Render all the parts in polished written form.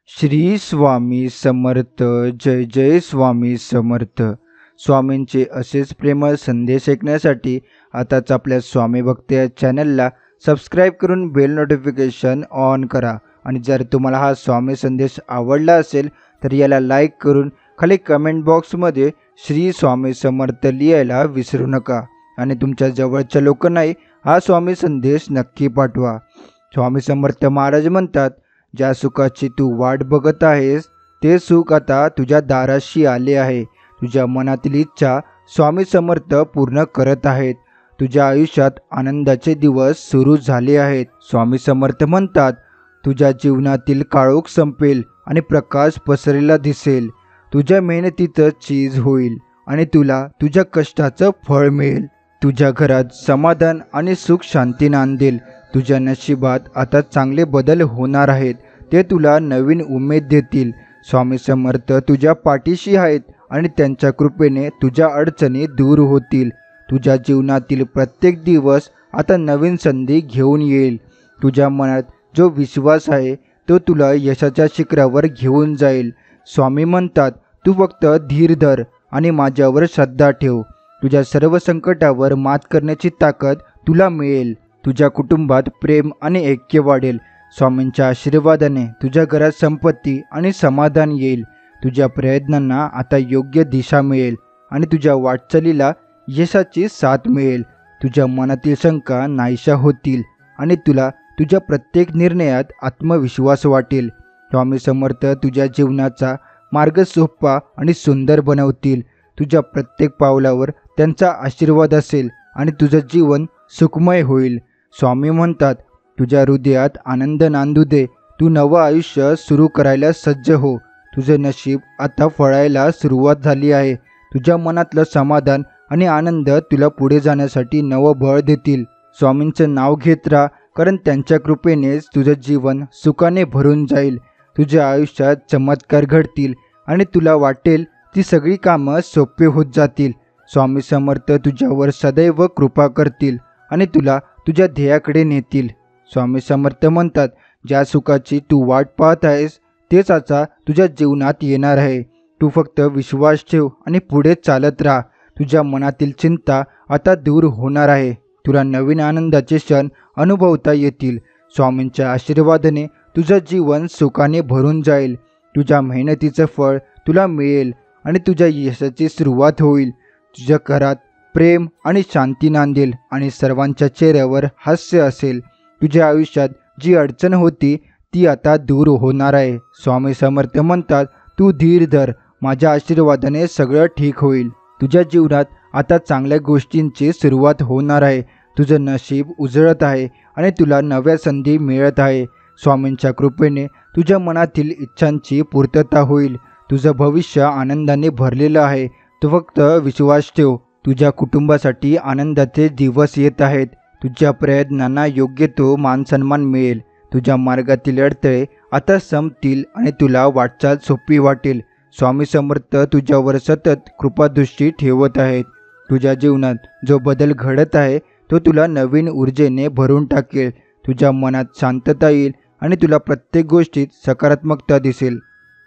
श्री स्वामी समर्थ. जय जय स्वामी समर्थ. स्वामींचे असेच प्रेमळ संदेश ऐकण्यासाठी आताच आपल्या स्वामी भक्त या चॅनलला सबस्क्राईब करून बेल नोटिफिकेशन ऑन करा. आणि जर तुम्हाला हा स्वामी संदेश आवडला असेल तर याला लाईक करून खाली कमेंट बॉक्समध्ये श्री स्वामी समर्थ लिहायला विसरू नका. आणि तुमच्या जवळच्या लोकांनाही हा स्वामी संदेश नक्की पाठवा. स्वामी समर्थ महाराज म्हणतात, ज्या सुखाची तू वाट बघत आहेस ते सुख आता तुझ्या दाराशी आले आहे. तुझ्या मनातील इच्छा स्वामी समर्थ पूर्ण करत आहेत. तुझ्या आयुष्यात आनंदाचे दिवस सुरू झाले आहेत. स्वामी समर्थ म्हणतात, तुझ्या जीवनातील काळोख संपेल आणि प्रकाश पसरलेला दिसेल. तुझ्या मेहनतीचं चीज होईल आणि तुला तुझ्या कष्टाचं फळ मिळेल. तुझ्या घरात समाधान आणि सुख शांती नांदेल. तुझ्या नशिबात आता चांगले बदल होणार आहेत. ते तुला नवीन उमेद देतील. स्वामी समर्थ तुझ्या पाठीशी आहेत आणि त्यांच्या कृपेने तुझ्या अडचणी दूर होतील. तुझ्या जीवनातील प्रत्येक दिवस आता नवीन संधी घेऊन येईल. तुझ्या मनात जो विश्वास आहे तो तुला यशाच्या शिखरावर घेऊन जाईल. स्वामी म्हणतात, तू फक्त धीर धर आणि माझ्यावर श्रद्धा ठेव. तुझ्या सर्व संकटावर मात करण्याची ताकद तुला मिळेल. तुझ्या कुटुंबात प्रेम आणि ऐक्य वाढेल. स्वामींच्या आशीर्वादाने तुझ्या घरात संपत्ती आणि समाधान येईल. तुझ्या प्रयत्नांना आता योग्य दिशा मिळेल आणि तुझ्या वाटचालीला यशाची साथ मिळेल. तुझ्या मनातील शंका नाहीशा होतील आणि तुला तुझ्या प्रत्येक निर्णयात आत्मविश्वास वाटेल. स्वामी समर्थ तुझ्या जीवनाचा मार्ग सोपा आणि सुंदर बनवतील. तुझ्या प्रत्येक पावलावर त्यांचा आशीर्वाद असेल आणि तुझं जीवन सुखमय होईल. स्वामी म्हणतात, तुझ्या हृदयात आनंद नांदू दे. तू नवं आयुष्य सुरू करायला सज्ज हो. तुझे नशीब आता फळायला सुरुवात झाली आहे. तुझ्या मनातलं समाधान आणि आनंद तुला पुढे जाण्यासाठी नवं बळ देतील. स्वामींचं नाव घेत राहा, कारण त्यांच्या कृपेनेच तुझं जीवन सुखाने भरून जाईल. तुझ्या आयुष्यात चमत्कार घडतील आणि तुला वाटेल ती सगळी कामं सोपे होत जातील. स्वामी समर्थ तुझ्यावर सदैव कृपा करतील आणि तुला तुझ्या ध्येयाकडे नेतील. स्वामी समर्थ म्हणतात, ज्या सुखाची तू वाट पाहत आहेस तेच आता तुझ्या जीवनात येणार आहे. तू फक्त विश्वास ठेव आणि पुढे चालत राहा. तुझ्या मनातील चिंता आता दूर होणार आहे. तुला नवीन आनंदाचे क्षण अनुभवता येतील. स्वामींच्या आशीर्वादाने तुझं जीवन सुखाने भरून जाईल. तुझ्या मेहनतीचं फळ तुला मिळेल आणि तुझ्या यशाची सुरुवात होईल. तुझ्या घरात प्रेम आणि शांती नांदेल आणि सर्वांच्या चेहऱ्यावर हास्य असेल. तुझ्या आयुष्यात जी अडचण होती ती आता दूर होणार आहे. स्वामी समर्थ म्हणतात, तू धीर धर. माझ्या आशीर्वादाने सगळं ठीक होईल. तुझ्या जीवनात आता चांगल्या गोष्टींची सुरुवात होणार आहे. तुझं नशीब उजळत आहे आणि तुला नव्या संधी मिळत आहे. स्वामींच्या कृपेने तुझ्या मनातील इच्छांची पूर्तता होईल. तुझं भविष्य आनंदाने भरलेलं आहे. तू फक्त विश्वास ठेव. तुझ्या कुटुंबासाठी आनंदाचे दिवस येत आहेत. तुझ्या प्रयत्नांना योग्य तो मानसन्मान मिळेल. तुझ्या मार्गातील अडथळे आता संपतील आणि तुला वाटचाल सोपी वाटेल. स्वामी समर्थ तुझ्यावर सतत कृपादृष्टी ठेवत आहेत. तुझ्या जीवनात जो बदल घडत आहे तो तुला नवीन ऊर्जेने भरून टाकेल. तुझ्या मनात शांतता येईल आणि तुला प्रत्येक गोष्टीत सकारात्मकता दिसेल.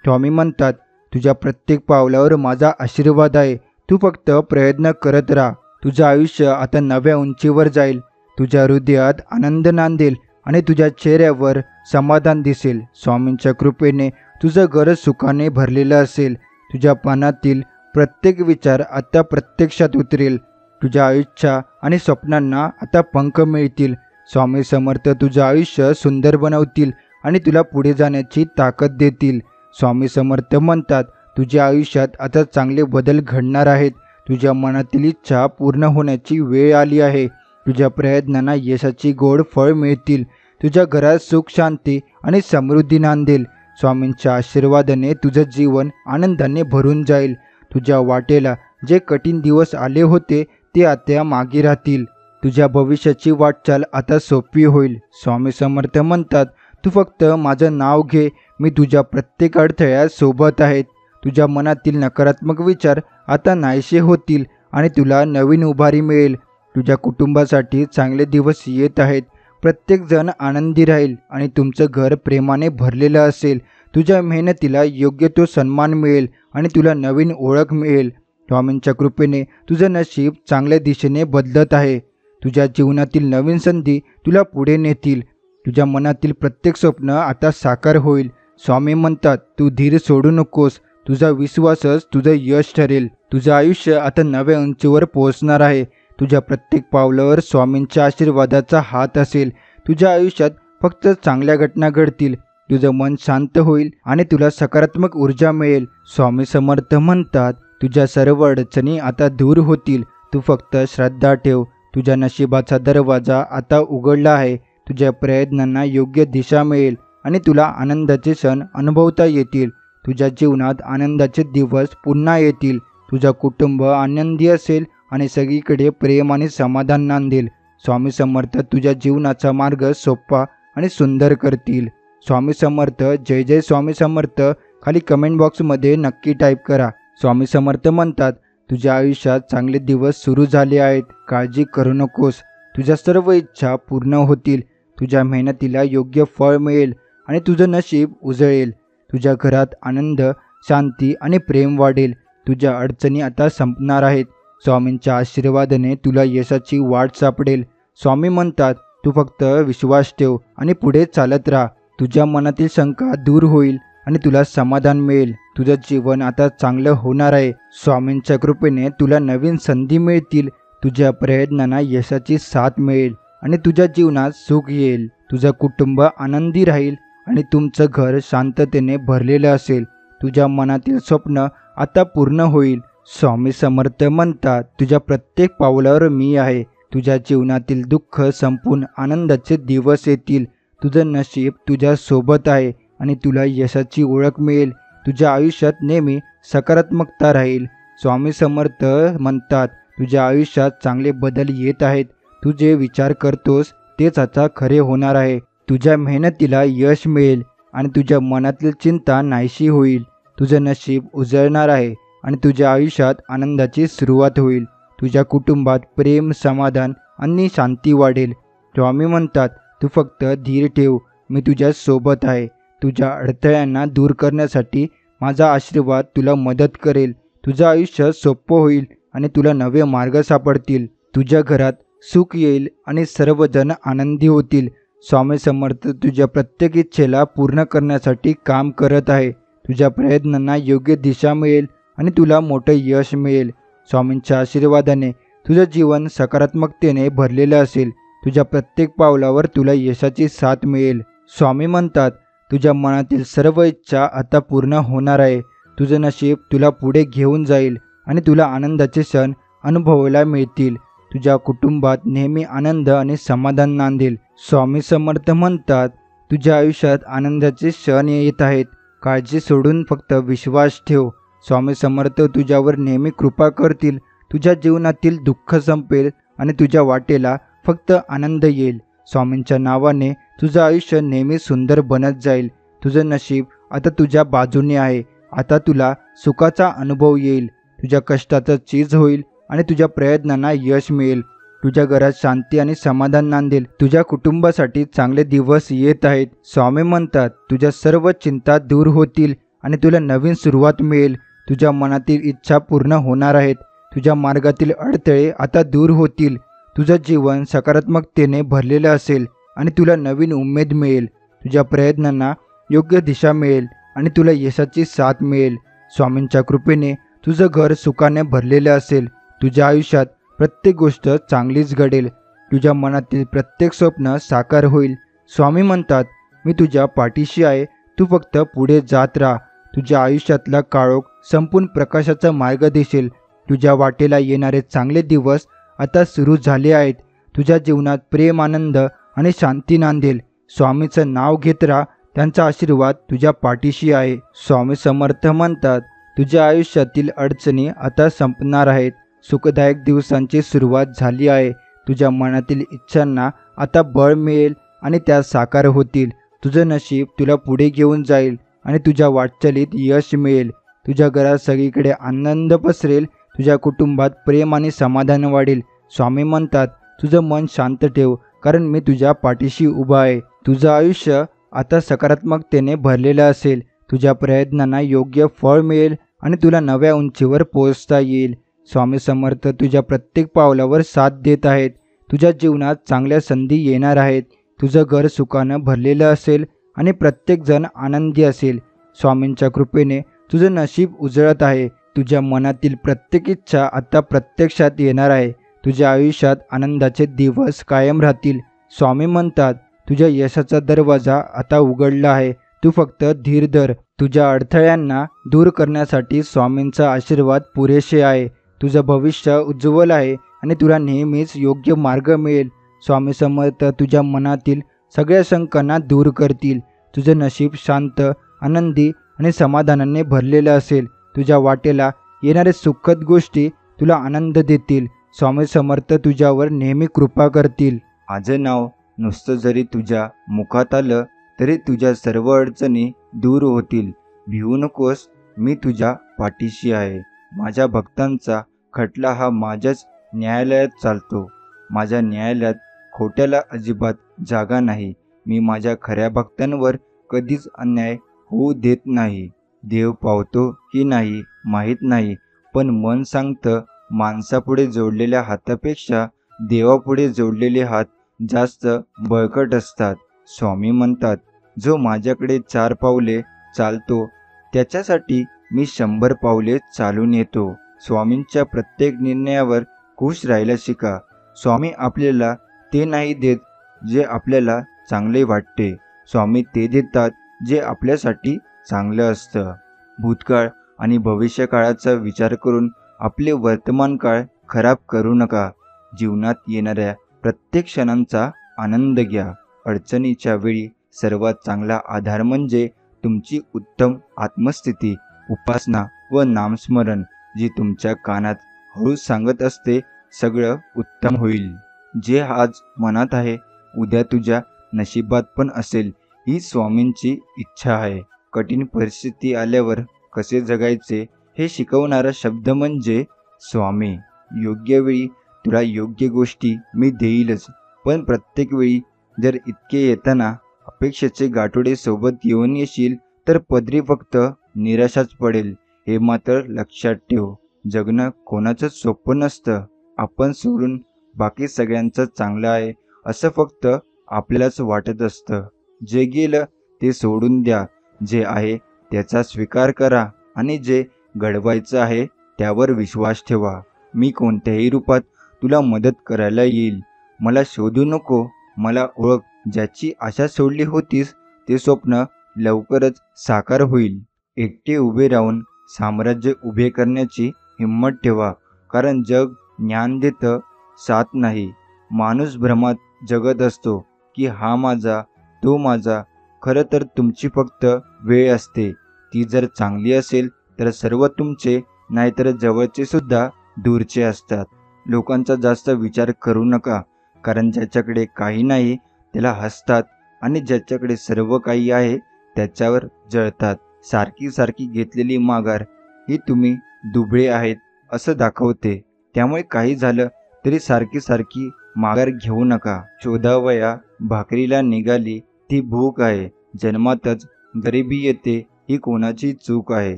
स्वामी म्हणतात, तुझ्या प्रत्येक पावलावर माझा आशीर्वाद आहे. तू फक्त प्रयत्न करत राहा. तुझं आयुष्य आता नव्या उंचीवर जाईल. तुझ्या हृदयात आनंद नांदेल आणि तुझ्या चेहऱ्यावर समाधान दिसेल. स्वामींच्या कृपेने तुझं घर सुखाने भरलेलं असेल. तुझ्या मनातील प्रत्येक विचार आता प्रत्यक्षात उतरेल. तुझ्या इच्छा आणि स्वप्नांना आता पंख मिळतील. स्वामी समर्थ तुझं आयुष्य सुंदर बनवतील आणि तुला पुढे जाण्याची ताकद देतील. स्वामी समर्थ म्हणतात, तुझ्या आयुष्यात आता चांगले बदल घडणार आहेत. तुझ्या मनातील इच्छा पूर्ण होण्याची वेळ आली आहे. तुझ्या प्रयत्नांना यशाची गोड फळ मिळतील. तुझ्या घरात सुख शांती आणि समृद्धी नांदेल. स्वामींच्या आशीर्वादाने तुझं जीवन आनंदाने भरून जाईल. तुझ्या वाटेला जे कठीण दिवस आले होते ते आता मागे राहतील. तुझ्या भविष्याची वाटचाल आता सोपी होईल. स्वामी समर्थ म्हणतात, तू फक्त माझं नाव घे. मी तुझ्या प्रत्येक अडथळ्यात सोबत आहेत. तुझ्या मनातील नकारात्मक विचार आता नाहीसे होतील आणि तुला नवीन उभारी मिळेल. तुझ्या कुटुंबासाठी चांगले दिवस येत आहेत. प्रत्येकजण आनंदी राहील आणि तुमचं घर प्रेमाने भरलेलं असेल. तुझ्या मेहनतीला योग्य तो सन्मान मिळेल आणि तुला नवीन ओळख मिळेल. स्वामींच्या कृपेने तुझं नशीब चांगल्या दिशेने बदलत आहे. तुझ्या जीवनातील नवीन संधी तुला पुढे नेतील. तुझ्या मनातील प्रत्येक स्वप्न आता साकार होईल. स्वामी म्हणतात, तू धीर सोडू नकोस. तुझा विश्वासच तुझं यश ठरेल. तुझं आयुष्य आता नव्या उंचीवर पोहोचणार आहे. तुझ्या प्रत्येक पावलावर स्वामींच्या आशीर्वादाचा हात असेल. तुझ्या आयुष्यात फक्त चांगल्या घटना घडतील. तुझं मन शांत होईल आणि तुला सकारात्मक ऊर्जा मिळेल. स्वामी समर्थ म्हणतात, तुझ्या सर्व अडचणी आता दूर होतील. तू फक्त श्रद्धा ठेव. तुझ्या नशिबाचा दरवाजा आता उघडला आहे. तुझ्या प्रयत्नांना योग्य दिशा मिळेल आणि तुला आनंदाचे क्षण अनुभवता येतील. तुझ्या जीवनात आनंदाचे दिवस पुन्हा येतील. तुझं कुटुंब आनंदी असेल आणि सगळीकडे प्रेम आणि समाधान नांदेल. स्वामी समर्थ तुझ्या जीवनाचा मार्ग सोपा आणि सुंदर करतील. स्वामी समर्थ. जय जय स्वामी समर्थ खाली कमेंट बॉक्समध्ये नक्की टाईप करा. स्वामी समर्थ म्हणतात, तुझ्या आयुष्यात चांगले दिवस सुरू झाले आहेत. काळजी करू नकोस. तुझ्या सर्व इच्छा पूर्ण होतील. तुझ्या मेहनतीला योग्य फळ मिळेल आणि तुझं नशीब उजळेल. तुझ्या घरात आनंद, शांती आणि प्रेम वाढेल. तुझ्या अडचणी आता संपणार आहेत. स्वामींच्या आशीर्वादाने तुला यशाची वाट सापडेल. स्वामी म्हणतात, तू फक्त विश्वास ठेव आणि पुढे चालत राहा. तुझ्या मनातील शंका दूर होईल आणि तुला समाधान मिळेल. तुझं जीवन आता चांगलं होणार आहे. स्वामींच्या कृपेने तुला नवीन संधी मिळतील. तुझ्या प्रयत्नांना यशाची साथ मिळेल आणि तुझ्या जीवनात सुख येईल. तुझं कुटुंब आनंदी राहील आणि तुमचं घर शांततेने भरलेलं असेल. तुझ्या मनातील स्वप्न आता पूर्ण होईल. स्वामी समर्थ म्हणतात, तुझ्या प्रत्येक पावलावर मी आहे. तुझ्या जीवनातील दुःख संपून आनंदाचे दिवस येतील. तुझं नशीब तुझ्या सोबत आहे आणि तुला यशाची ओळख मिळेल. तुझ्या आयुष्यात नेहमी सकारात्मकता राहील. स्वामी समर्थ म्हणतात, तुझ्या आयुष्यात चांगले बदल येत आहेत. तू जे विचार करतोस तेच आता खरे होणार आहे. तुझ्या मेहनतीला यश मिळेल आणि तुझ्या मनातील चिंता नाहीशी होईल. तुझं नशीब उजळणार आहे आणि तुझ्या आयुष्यात आनंदाची सुरुवात होईल. तुझ्या कुटुंबात प्रेम, समाधान आणि शांती वाढेल. स्वामी म्हणतात, तू फक्त धीर ठेव. मी तुझ्या सोबत आहे. तुझ्या अडथळ्यांना दूर करण्यासाठी माझा आशीर्वाद तुला मदत करेल. तुझं आयुष्य सोपं होईल आणि तुला नवे मार्ग सापडतील. तुझ्या घरात सुख येईल आणि सर्वजण आनंदी होतील. स्वामी समर्थ तुझ्या प्रत्येक इच्छेला पूर्ण करण्यासाठी काम करत आहे. तुझ्या प्रयत्नांना योग्य दिशा मिळेल आणि तुला मोठं यश मिळेल. स्वामींच्या आशीर्वादाने तुझं जीवन सकारात्मकतेने भरलेलं असेल. तुझ्या प्रत्येक पावलावर तुला यशाची साथ मिळेल. स्वामी म्हणतात, तुझ्या मनातील सर्व इच्छा आता पूर्ण होणार आहे. तुझं नशीब तुला पुढे घेऊन जाईल आणि तुला आनंदाचे क्षण अनुभवायला मिळतील. तुझ्या कुटुंबात नेहमी आनंद आणि समाधान नांदेल. स्वामी समर्थ म्हणतात, तुझ्या आयुष्यात आनंदाचे क्षण येत आहेत. काळजी सोडून फक्त विश्वास ठेव. स्वामी समर्थ तुझ्यावर नेहमी कृपा करतील. तुझ्या जीवनातील दुःख संपेल आणि तुझ्या वाटेला फक्त आनंद येईल. स्वामींच्या नावाने तुझं आयुष्य नेहमी सुंदर बनत जाईल. तुझं नशीब आता तुझ्या बाजूने आहे. आता तुला सुखाचा अनुभव येईल. तुझ्या कष्टाचं चीज होईल आणि तुझ्या प्रयत्नांना यश मिळेल. तुझ्या घरात शांती आणि समाधान नांदेल. तुझ्या कुटुंबासाठी चांगले दिवस येत आहेत. स्वामी म्हणतात, तुझ्या सर्व चिंता दूर होतील आणि तुला नवीन सुरुवात मिळेल. तुझ्या मनातील इच्छा पूर्ण होणार आहेत. तुझ्या मार्गातील अडथळे आता दूर होतील. तुझं जीवन सकारात्मकतेने भरलेलं असेल आणि तुला नवीन उमेद मिळेल. तुझ्या प्रयत्नांना योग्य दिशा मिळेल आणि तुला यशाची साथ मिळेल. स्वामींच्या कृपेने तुझं घर सुखाने भरलेलं असेल. तुझ्या आयुष्यात प्रत्येक गोष्ट चांगलीच घडेल. तुझ्या मनातील प्रत्येक स्वप्न साकार होईल. स्वामी म्हणतात, मी तुझ्या पाठीशी आहे. तू फक्त पुढे जात राहा. तुझ्या आयुष्यातला काळोख संपून प्रकाशाचा मार्ग दिसेल. तुझ्या वाटेला येणारे चांगले दिवस आता सुरू झाले आहेत. तुझ्या जीवनात प्रेम, आनंद आणि शांती नांदेल. स्वामीचं नाव घेत राहा. त्यांचा आशीर्वाद तुझ्या पाठीशी आहे. स्वामी समर्थ म्हणतात, तुझ्या आयुष्यातील अडचणी आता संपणार आहेत. सुखदायक दिवसांची सुरुवात झाली आहे. तुझ्या मनातील इच्छांना आता बळ मिळेल आणि त्या साकार होतील. तुझं नशीब तुला पुढे घेऊन जाईल आणि तुझ्या वाटचालीत यश मिळेल. तुझ्या घरात सगळीकडे आनंद पसरेल. तुझ्या कुटुंबात प्रेम आणि समाधान वाढेल. स्वामी म्हणतात, तुझं मन शांत ठेव, कारण मी तुझ्या पाठीशी उभा आहे. तुझं आयुष्य आता सकारात्मकतेने भरलेलं असेल. तुझ्या प्रयत्नांना योग्य फळ मिळेल आणि तुला नव्या उंचीवर पोहोचता येईल. स्वामी समर्थ तुझ्या प्रत्येक पावलावर साथ देत आहेत. तुझ्या जीवनात चांगल्या संधी येणार आहेत. तुझं घर सुखानं भरलेलं असेल आणि प्रत्येकजण आनंदी असेल. स्वामींच्या कृपेने तुझं नशीब उजळत आहे. तुझ्या मनातील प्रत्येक इच्छा आता प्रत्यक्षात येणार आहे. तुझ्या आयुष्यात आनंदाचे दिवस कायम राहतील. स्वामी म्हणतात, तुझ्या यशाचा दरवाजा आता उघडला आहे. तू फक्त धीर धर. तुझ्या अडथळ्यांना दूर करण्यासाठी स्वामींचा आशीर्वाद पुरेसे आहे. तुझं भविष्य उज्ज्वल आहे आणि तुला नेहमीच योग्य मार्ग मिळेल. स्वामी समर्थ तुझ्या मनातील सगळ्या शंकांना दूर करतील. तुझं नशीब शांत, आनंदी आणि समाधानाने भरलेलं असेल. तुझ्या वाटेला येणाऱ्या सुखद गोष्टी तुला आनंद देतील. स्वामी समर्थ तुझ्यावर नेहमी कृपा करतील. माझं नाव नुसतं जरी तुझ्या मुखात आलं तरी तुझ्या सर्व अडचणी दूर होतील. भिवू नकोस, मी तुझ्या पाठीशी आहे. माझ्या भक्तांचा खटला हा माझ्याच न्यायालयात चालतो. माझ्या न्यायालयात खोट्याला अजिबात जागा नाही. मी माझ्या खऱ्या भक्तांवर कधीच अन्याय होऊ देत नाही. देव पावतो की नाही माहीत नाही, पण मन सांगतं माणसापुढे जोडलेल्या हातापेक्षा देवापुढे जोडलेले हात जास्त बळकट असतात. स्वामी म्हणतात, जो माझ्याकडे 4 पावले चालतो त्याच्यासाठी मी 100 पावले चालून येतो. स्वामींच्या प्रत्येक निर्णयावर खुश राहायला शिका. स्वामी आपल्याला ते नाही देत जे आपल्याला चांगले वाटते. स्वामी ते देतात जे आपल्यासाठी चांगलं असतं. भूतकाळ आणि भविष्यकाळाचा विचार करून आपले वर्तमान काळ खराब करू नका. जीवनात येणाऱ्या प्रत्येक क्षणांचा आनंद घ्या. अडचणीच्या वेळी सर्वात चांगला आधार म्हणजे तुमची उत्तम आत्मस्थिती, उपासना व नामस्मरण, जी तुमच्या कानात हळू सांगत असते, सगळं उत्तम होईल. जे आज मनात आहे उद्या तुझ्या नशिबात पण असेल, ही स्वामींची इच्छा आहे. कठीण परिस्थिती आल्यावर कसे जगायचे हे शिकवणारा शब्द म्हणजे स्वामी. योग्य वेळी तुला योग्य गोष्टी मी देईलच, पण प्रत्येक वेळी जर इतके येताना अपेक्षेचे गाठोडे सोबत घेऊन येशील तर पदरी फक्त निराशाच पडेल. हे मात्र लक्षात ठेव, जगणं कोणाचंच सोपं नसतं. आपण सोडून बाकी सगळ्यांचं चांगलं आहे असं फक्त आपल्यालाच वाटत असतं. जे गेलं ते सोडून द्या. जे आहे त्याचा स्वीकार करा आणि जे घडवायचं आहे त्यावर विश्वास ठेवा. मी कोणत्याही रूपात तुला मदत करायला येईल. मला शोधू नको, मला ओळख. ज्याची आशा सोडली होतीस ते स्वप्न लवकरच साकार होईल. एकटे उभे राहून साम्राज्य उभे करण्याची हिंमत ठेवा, कारण जग ज्ञान देतं, साथ नाही. माणूस भ्रमात जगत असतो की हा माझा, तो माझा. खरं तर तुमची फक्त वेळ असते. ती जर चांगली असेल तर सर्व तुमचे, नाहीतर जवळचे सुद्धा दूरचे असतात. लोकांचा जास्त विचार करू नका, कारण ज्याच्याकडे काही नाही त्याला हसतात आणि ज्याच्याकडे सर्व काही आहे त्याच्यावर जळतात. सारखी सारखी घेतलेली माघार ही तुम्ही दुबळे आहेत असं दाखवते. त्यामुळे काही झालं तरी सारखी सारखी माघार घेऊ नका. शोधावया भाकरीला निघाली ती भूक आहे. जन्मातच गरिबी येते ही कोणाची चूक आहे.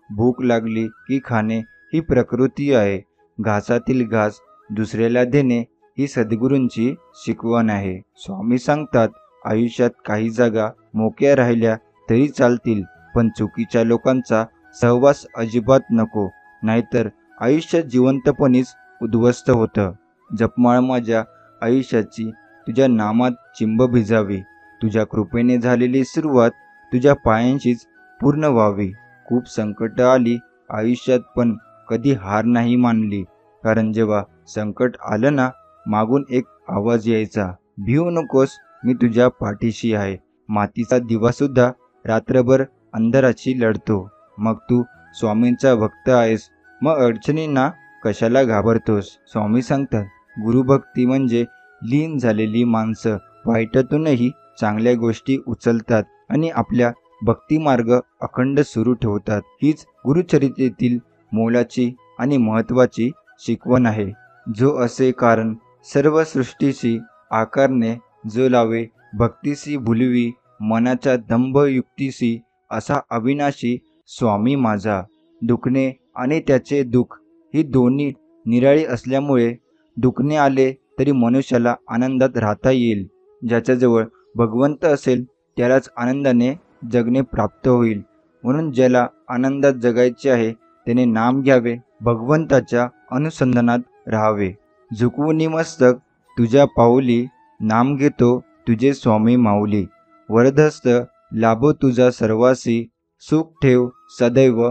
भूक लागली की खाणे ही प्रकृती आहे. घासातील घास दुसऱ्याला देणे ही सद्गुरूंची शिकवण आहे. स्वामी सांगतात, आयुष्यात काही जागा मोकळ्या राहिल्या तरी चालतील, पण चुकीच्या लोकांचा सहवास अजिबात नको, नाहीतर आयुष्य जिवंतपणीच उद्ध्वस्त होतं. जपमाळ माझ्या आयुष्याची, तुझ्या नामात चिंब भिजावी. तुझ्या कृपेने झालेली सुरुवात तुझ्या पायांशीच पूर्ण व्हावी. खूप संकट आली आयुष्यात, पण कधी हार नाही मानली, कारण जेव्हा संकट आलं ना, मागून एक आवाज यायचा, भिवू नकोस, मी तुझ्या पाठीशी आहे. मातीचा दिवासुद्धा रात्रभर अंधाराशी लढतो. मग तू स्वामींचा भक्त आहेस, मग अडचणींना कशाला घाबरतोस? स्वामी सांगतात, गुरुभक्ती म्हणजे लीन झालेली माणसं वाईटातूनही चांगल्या गोष्टी उचलतात आणि आपल्या भक्तिमार्ग अखंड सुरू ठेवतात. हीच गुरुचरितेतील मोलाची आणि महत्त्वाची शिकवण आहे. जो असे कारण सर्व सृष्टीशी आकारणे, जो लावे भक्तीसी भुलवी, मनाच्या दंभ युक्तीसी असा अविनाशी स्वामी माझा. दुखणे आणि त्याचे दुःख ही दोन्ही निराळी असल्यामुळे दुखणे आले तरी मनुष्याला आनंदात राहता येईल. ज्याच्याजवळ भगवंत असेल त्यालाच आनंदाने जगणे प्राप्त होईल. म्हणून ज्याला आनंदात जगायचे आहे त्याने नाम घ्यावे, भगवंताच्या अनुसंधानात राहावे. झुकवूनी मस्तक तुझ्या पाऊली, नाम घेतो तुझे स्वामी माऊली. वरदहस्त लाभो तुझा सर्वासी, सुख ठेव सदैव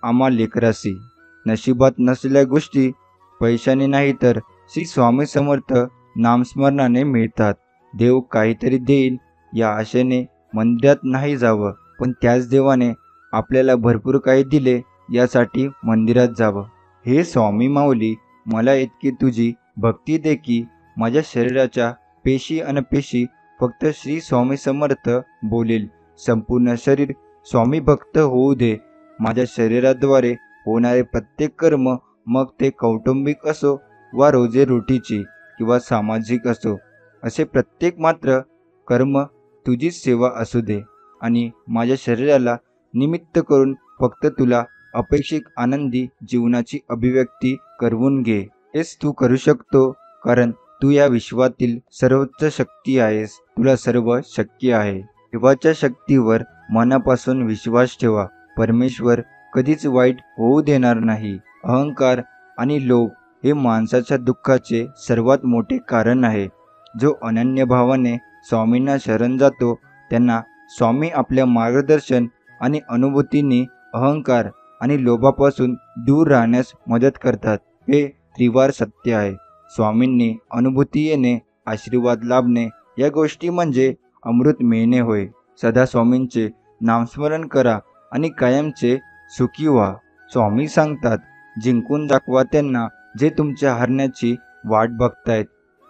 आम्हा लेकरासी. नशिबात नसलेल्या गोष्टी पैशाने नाही तर श्री स्वामी समर्थ नामस्मरणाने मिळतात. देव काहीतरी देईल या आशेने मंदिरात नाही जावं, पण त्याच देवाने आपल्याला भरपूर काही दिले यासाठी मंदिरात जावं. हे स्वामी माऊली, मला इतकी तुझी भक्ती दे की माझ्या शरीराच्या पेशी अनपेशी फक्त श्री स्वामी समर्थ बोलेल. संपूर्ण शरीर स्वामी भक्त होऊ दे. माझ्या शरीराद्वारे होणारे प्रत्येक कर्म, मग ते कौटुंबिक असो वा रोजीरोटीची किंवा सामाजिक असो, असे प्रत्येक मात्र कर्म तुझीच सेवा असू दे. आणि माझ्या शरीराला निमित्त करून फक्त तुला अपेक्षित आनंदी जीवनाची अभिव्यक्ती करवून घे. हेच तू करू शकतो, कारण तू या विश्वातील सर्वोच्च शक्ती आहेस. तुला सर्व शक्य आहे. देवाच्या शक्तीवर मनापासून विश्वास ठेवा. परमेश्वर कधीच वाईट होऊ देणार नाही. अहंकार आणि लोभ हे माणसाच्या दुःखाचे सर्वात मोठे कारण आहे. जो अनन्य भावाने स्वामींना शरण जातो त्यांना स्वामी आपल्या मार्गदर्शन आणि अनुभूतीने अहंकार आणि लोभापासून दूर राहण्यास मदत करतात. हे त्रिवार सत्य आहे. स्वामींनी अनुभूती येणे, आशीर्वाद लाभणे या गोष्टी म्हणजे अमृत मिळणे होय. सदा स्वामींचे नामस्मरण करा आणि कायमचे सुखी व्हा. स्वामी सांगतात, जिंकून दाखवा त्यांना जे तुमच्या हरण्याची वाट बघतायत.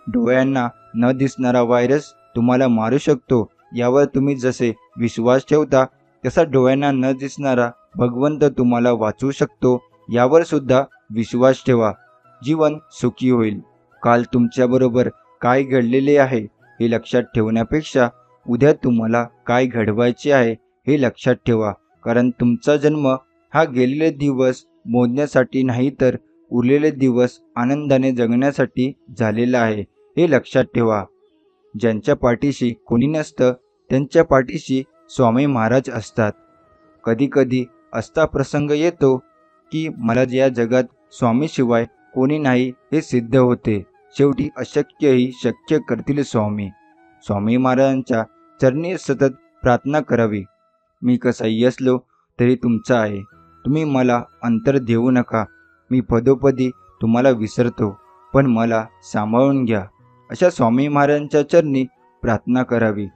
डोळ्यांना न दिसणारा व्हायरस तुम्हाला मारू शकतो यावर तुम्ही जसे विश्वास ठेवता, तसा डोळ्यांना न दिसणारा भगवंत तुम्हाला वाचवू शकतो यावर सुद्धा विश्वास ठेवा. जीवन सुखी होईल. काल तुमच्याबरोबर काय घडलेले आहे हे लक्षात ठेवण्यापेक्षा उद्या तुम्हाला काय घडवायचे आहे हे लक्षात ठेवा. कारण तुमचा जन्म हा गेलेले दिवस मोजण्यासाठी नाही तर उरलेले दिवस आनंदाने जगण्यासाठी झालेला आहे हे लक्षात ठेवा. ज्यांच्या पाठीशी कोणी नसतं त्यांच्या पाठीशी स्वामी महाराज असतात. कधीकधी असा प्रसंग येतो की मला या जगात स्वामीशिवाय कोणी नाही हे सिद्ध होते. शेवटी अशक्यही शक्य करतील स्वामी. स्वामी महाराजांच्या चरणी सतत प्रार्थना करावी. मी कसाही असलो तरी तुमचा आहे. तुम्ही मला अंतर देऊ नका. मी पदोपदी तुम्हाला विसरतो, पण मला सांभाळून घ्या. अशा स्वामी महाराजांच्या चरणी प्रार्थना करावी.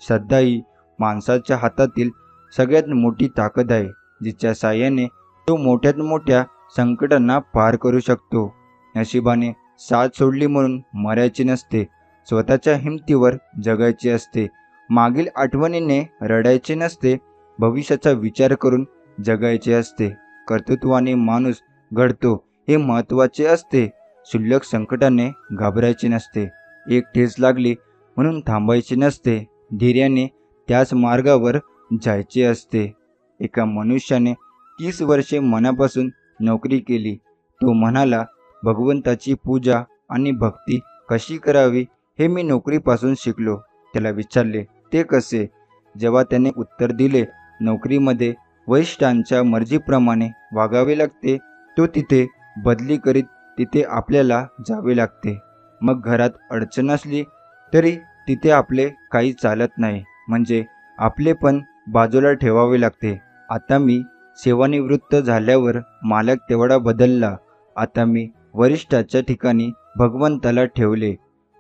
श्रद्धा ही माणसाच्या हातातील सगळ्यात मोठी ताकद आहे, जिच्या साह्याने तो मोठ्यात मोठ्या संकटांना पार करू शकतो. नशिबाने साथ सोडली म्हणून मरायचे नसते. स्वतःच्या हिमतीवर जगायचे असते. मागील आठवणीने रडायचे नसते. भविष्याचा विचार करून जगायचे असते. कर्तृत्वाने माणूस घडतो हे महत्त्वाचे असते. क्षुल्लक संकटाने घाबरायचे नसते. एक ठेच लागली म्हणून थांबायचे नसते. धैर्याने त्याच मार्गावर जायचे असते. एका मनुष्याने 30 वर्षे मनापासून नोकरी केली. तो म्हणाला, भगवंताची पूजा आणि भक्ती कशी करावी हे मी नोकरीपासून शिकलो. त्याला विचारले, ते कसे? जेव्हा त्याने उत्तर दिले, नोकरीमध्ये वरिष्ठांच्या मर्जीप्रमाणे वागावे लागते. तो तिथे बदली करीत तिथे आपल्याला जावे लागते. मग घरात अडचण असली तरी तिथे आपले काही चालत नाही, म्हणजे आपले पण बाजूला ठेवावे लागते. आता मी सेवानिवृत्त झाल्यावर मालक तेवढा बदलला. आता मी वरिष्ठाच्या ठिकाणी भगवंताला ठेवले.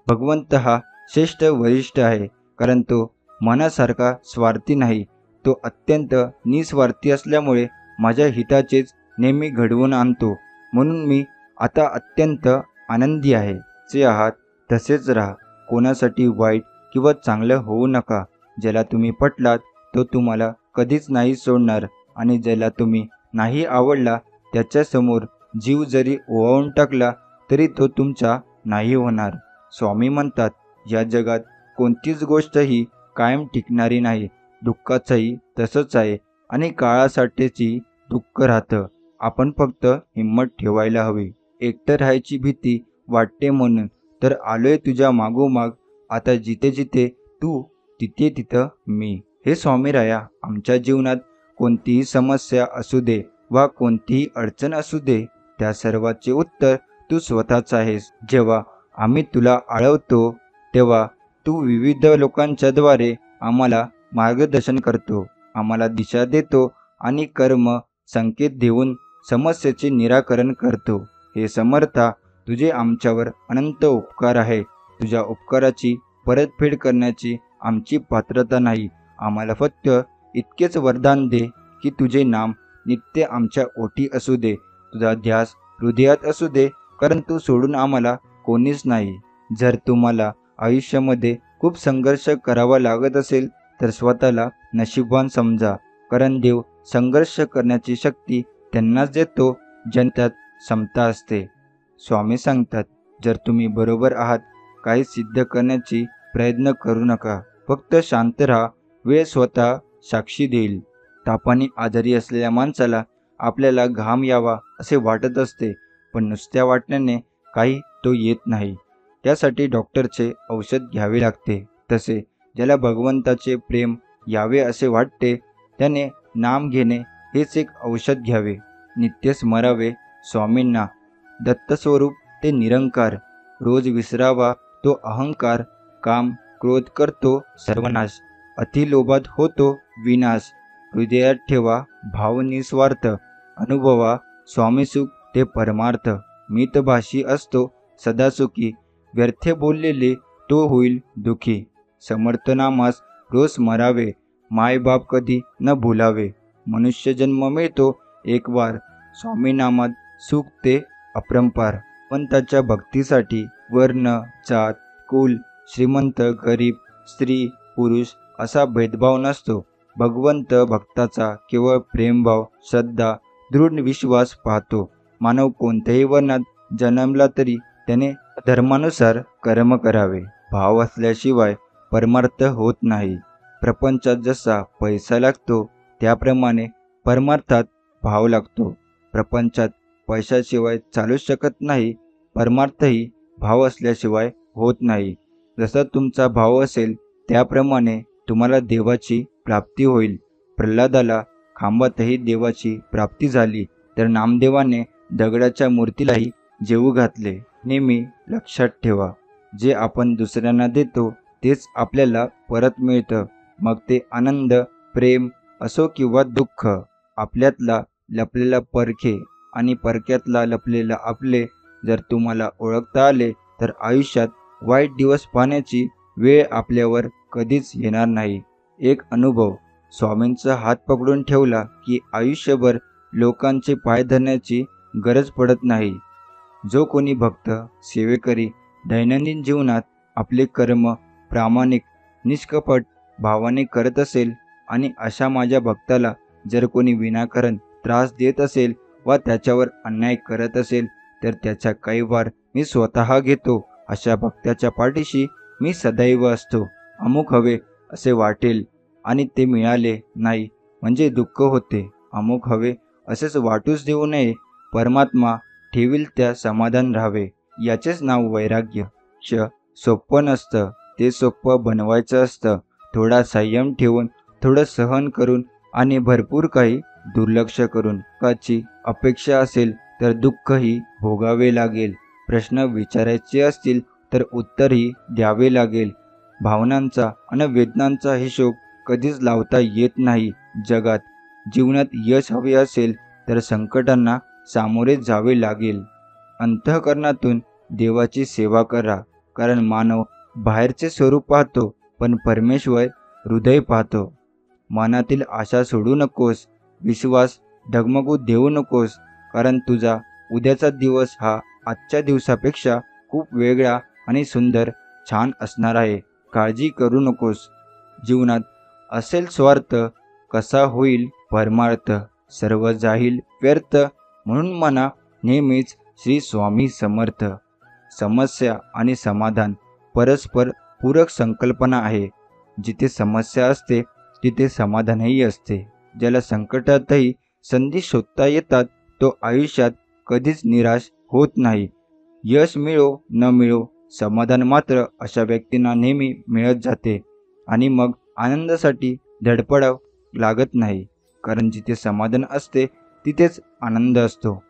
भगवंत हा श्रेष्ठ वरिष्ठ आहे, कारण तो मनासारखा स्वार्थी नाही. तो अत्यंत निस्वार्थी असल्यामुळे माझ्या हिताचेच नेहमी घडवून आणतो. म्हणून मी आता अत्यंत आनंदी आहे. जे आहात तसेच राहा. कोणासाठी वाईट किंवा चांगलं होऊ नका. ज्याला तुम्ही पटलात तो तुम्हाला कधीच नाही सोडणार, आणि ज्याला तुम्ही नाही आवडला त्याच्यासमोर जीव जरी ओवाळून टाकला तरी तो तुमचा नाही होणार. स्वामी म्हणतात, या जगात कोणतीच गोष्ट ही कायम टिकणारी नाही. दुःखाचंही तसंच आहे. आणि काळासाठीची दुःख राहतं. आपण फक्त हिंमत ठेवायला हवी. एकटं राहायची भीती वाटते म्हणून तर आलोय तुझ्या मागोमाग. आता जिथे जिथे तू तिथे तिथं मी. हे स्वामीराया, आमच्या जीवनात कोणतीही समस्या असू दे वा कोणतीही अडचण असू दे, त्या सर्वाचे उत्तर तू स्वतःच आहेस. जेव्हा आम्ही तुला आळवतो तेव्हा तू विविध लोकांच्या द्वारे आम्हाला मार्गदर्शन करतो, आम्हाला दिशा देतो आणि कर्म संकेत देऊन समस्येचे निराकरण करतो. हे समर्था, तुझे आमच्यावर अनंत उपकार आहे. तुझ्या उपकाराची परतफेड करण्याची आमची पात्रता नाही. आम्हाला फक्त इतकेच वरदान दे की तुझे नाम नित्य आमच्या ओठी असू दे, तुझा ध्यास हृदयात असू दे, कारण तू सोडून आम्हाला कोणीच नाही. जर तुम्हाला आयुष्यामध्ये खूप संघर्ष करावा लागत असेल तर स्वतःला नशीबवान समजा, कारण देव संघर्ष करण्याची शक्ती त्यांनाच देतो ज्यांच्यात क्षमता असते. स्वामी सांगतात, जर तुम्ही बरोबर आहात, काही सिद्ध करण्याची प्रयत्न करू नका. फक्त शांत राहा. वेळ स्वतः साक्षी देईल. तापाने आजारी असलेल्या माणसाला आपल्याला घाम यावा असे वाटत असते, पण नुसत्या वाटण्याने काही तो येत नाही. त्यासाठी डॉक्टरचे औषध घ्यावे लागते. तसे ज्याला भगवंताचे प्रेम यावे असे वाटते त्याने नाम घेणे हेच एक औषध घ्यावे. नित्य स्मरावे स्वामींना. दत्तस्वरूप ते निरंकार. रोज विसरावा तो अहंकार. काम क्रोध करतो सर्वनाश. अतिलोभात होतो विनाश. हृदयात ठेवा भाव निस्वार्थ. अनुभवा स्वामी सुख ते परमार्थ. मितभाषी असतो सदा सुखी. व्यर्थ बोललेले तो होईल दुखी. समर्थ नामास रोज स्मरावे. मायबाप कधी न भुलावे. मनुष्य जन्म मिळतो एक वार. स्वामी नामात सुख ते अपरंपार. पण त्याच्या भक्तीसाठी वर्ण, जात, कुल, श्रीमंत, गरीब, स्त्री, पुरुष असा भेदभाव नसतो. भगवंत भक्ताचा केवळ प्रेमभाव, श्रद्धा, दृढ विश्वास पाहतो. मानव कोणत्याही वर्णात जन्मला तरी त्याने धर्मानुसार कर्म करावे. भाव असल्याशिवाय परमार्थ होत नाही. प्रपंचात जसा पैसा लागतो त्याप्रमाणे परमार्थात भाव लागतो. प्रपंचात पैशाशिवाय चालूच शकत नाही. परमार्थही भाव असल्याशिवाय होत नाही. जसा तुमचा भाव असेल त्याप्रमाणे तुम्हाला देवाची प्राप्ती होईल. प्रल्हादाला खांबातही देवाची प्राप्ती झाली तर नामदेवाने दगडाच्या मूर्तीलाही जेवू घातले. नेहमी लक्षात ठेवा, जे आपण दुसऱ्यांना देतो तेच आपल्याला परत मिळतं. मग ते आनंद, प्रेम असो किंवा दुःख. आपल्यातला लपलेला परखे आणि परक्यातला लपलेला आपले जर तुम्हाला ओळखता आले तर आयुष्यात वाईट दिवस पाहण्याची वेळ आपल्यावर कधीच येणार नाही. एक अनुभव. स्वामींचा हात पकडून ठेवला की आयुष्यभर लोकांचे पाय धरण्याची गरज पडत नाही. जो कोणी भक्त, सेवेकरी दैनंदिन जीवनात आपले कर्म प्रामाणिक, निष्कपट भावाने करत असेल आणि अशा माझ्या भक्ताला जर कोणी विनाकारण त्रास देत असेल वा त्याच्यावर अन्याय करत असेल तर त्याचा काही वार मी स्वतः घेतो. अशा भक्ताच्या पाठीशी मी सदैव असतो. अमुक हवे असे वाटेल आणि ते मिळाले नाही म्हणजे दुःख होते. अमुक हवे असेच वाटूच देऊ नये. परमात्मा ठेवील त्या समाधान राहावे. याचेच नाव वैराग्य. सोपं नसतं, ते सोपं बनवायचं असतं. थोडा संयम ठेवून, थोडं सहन करून आणि भरपूर काही दुर्लक्ष करून. काची अपेक्षा असेल तर दुःखही भोगावे लागेल. प्रश्न विचारायचे असतील तर उत्तरही द्यावे लागेल. भावनांचा आणि वेदनांचा हिशोब कधीच लावता येत नाही जगात. जीवनात यश हवे असेल तर संकटांना सामोरे जावे लागेल. अंतःकरणातून देवाची सेवा करा, कारण मानव बाहेरचे स्वरूप पाहतो पण परमेश्वर हृदय पाहतो. मनातील आशा सोडू नकोस. विश्वास डगमगू देऊ नकोस, कारण तुझा उद्याचा दिवस हा आजच्या दिवसापेक्षा खूप वेगळा आणि सुंदर, छान असणार आहे. काळजी करू नकोस. जीवनात असेल स्वार्थ, कसा होईल परमार्थ. सर्व जाईल व्यर्थ, म्हणून म्हणा नेहमीच श्री स्वामी समर्थ. समस्या आणि समाधान परस्पर पूरक संकल्पना आहे. जिथे समस्या असते तिथे समाधानही असते. ज्याला संकटातही संधी शोधता येतात तो आयुष्यात कधीच निराश होत नाही. यश मिळो न मिळो, समाधान मात्र अशा व्यक्तींना नेहमी मिळत जाते आणि मग आनंदासाठी धडपडावं लागत नाही. कारण जिथे समाधान असते तिथेच आनंद असतो.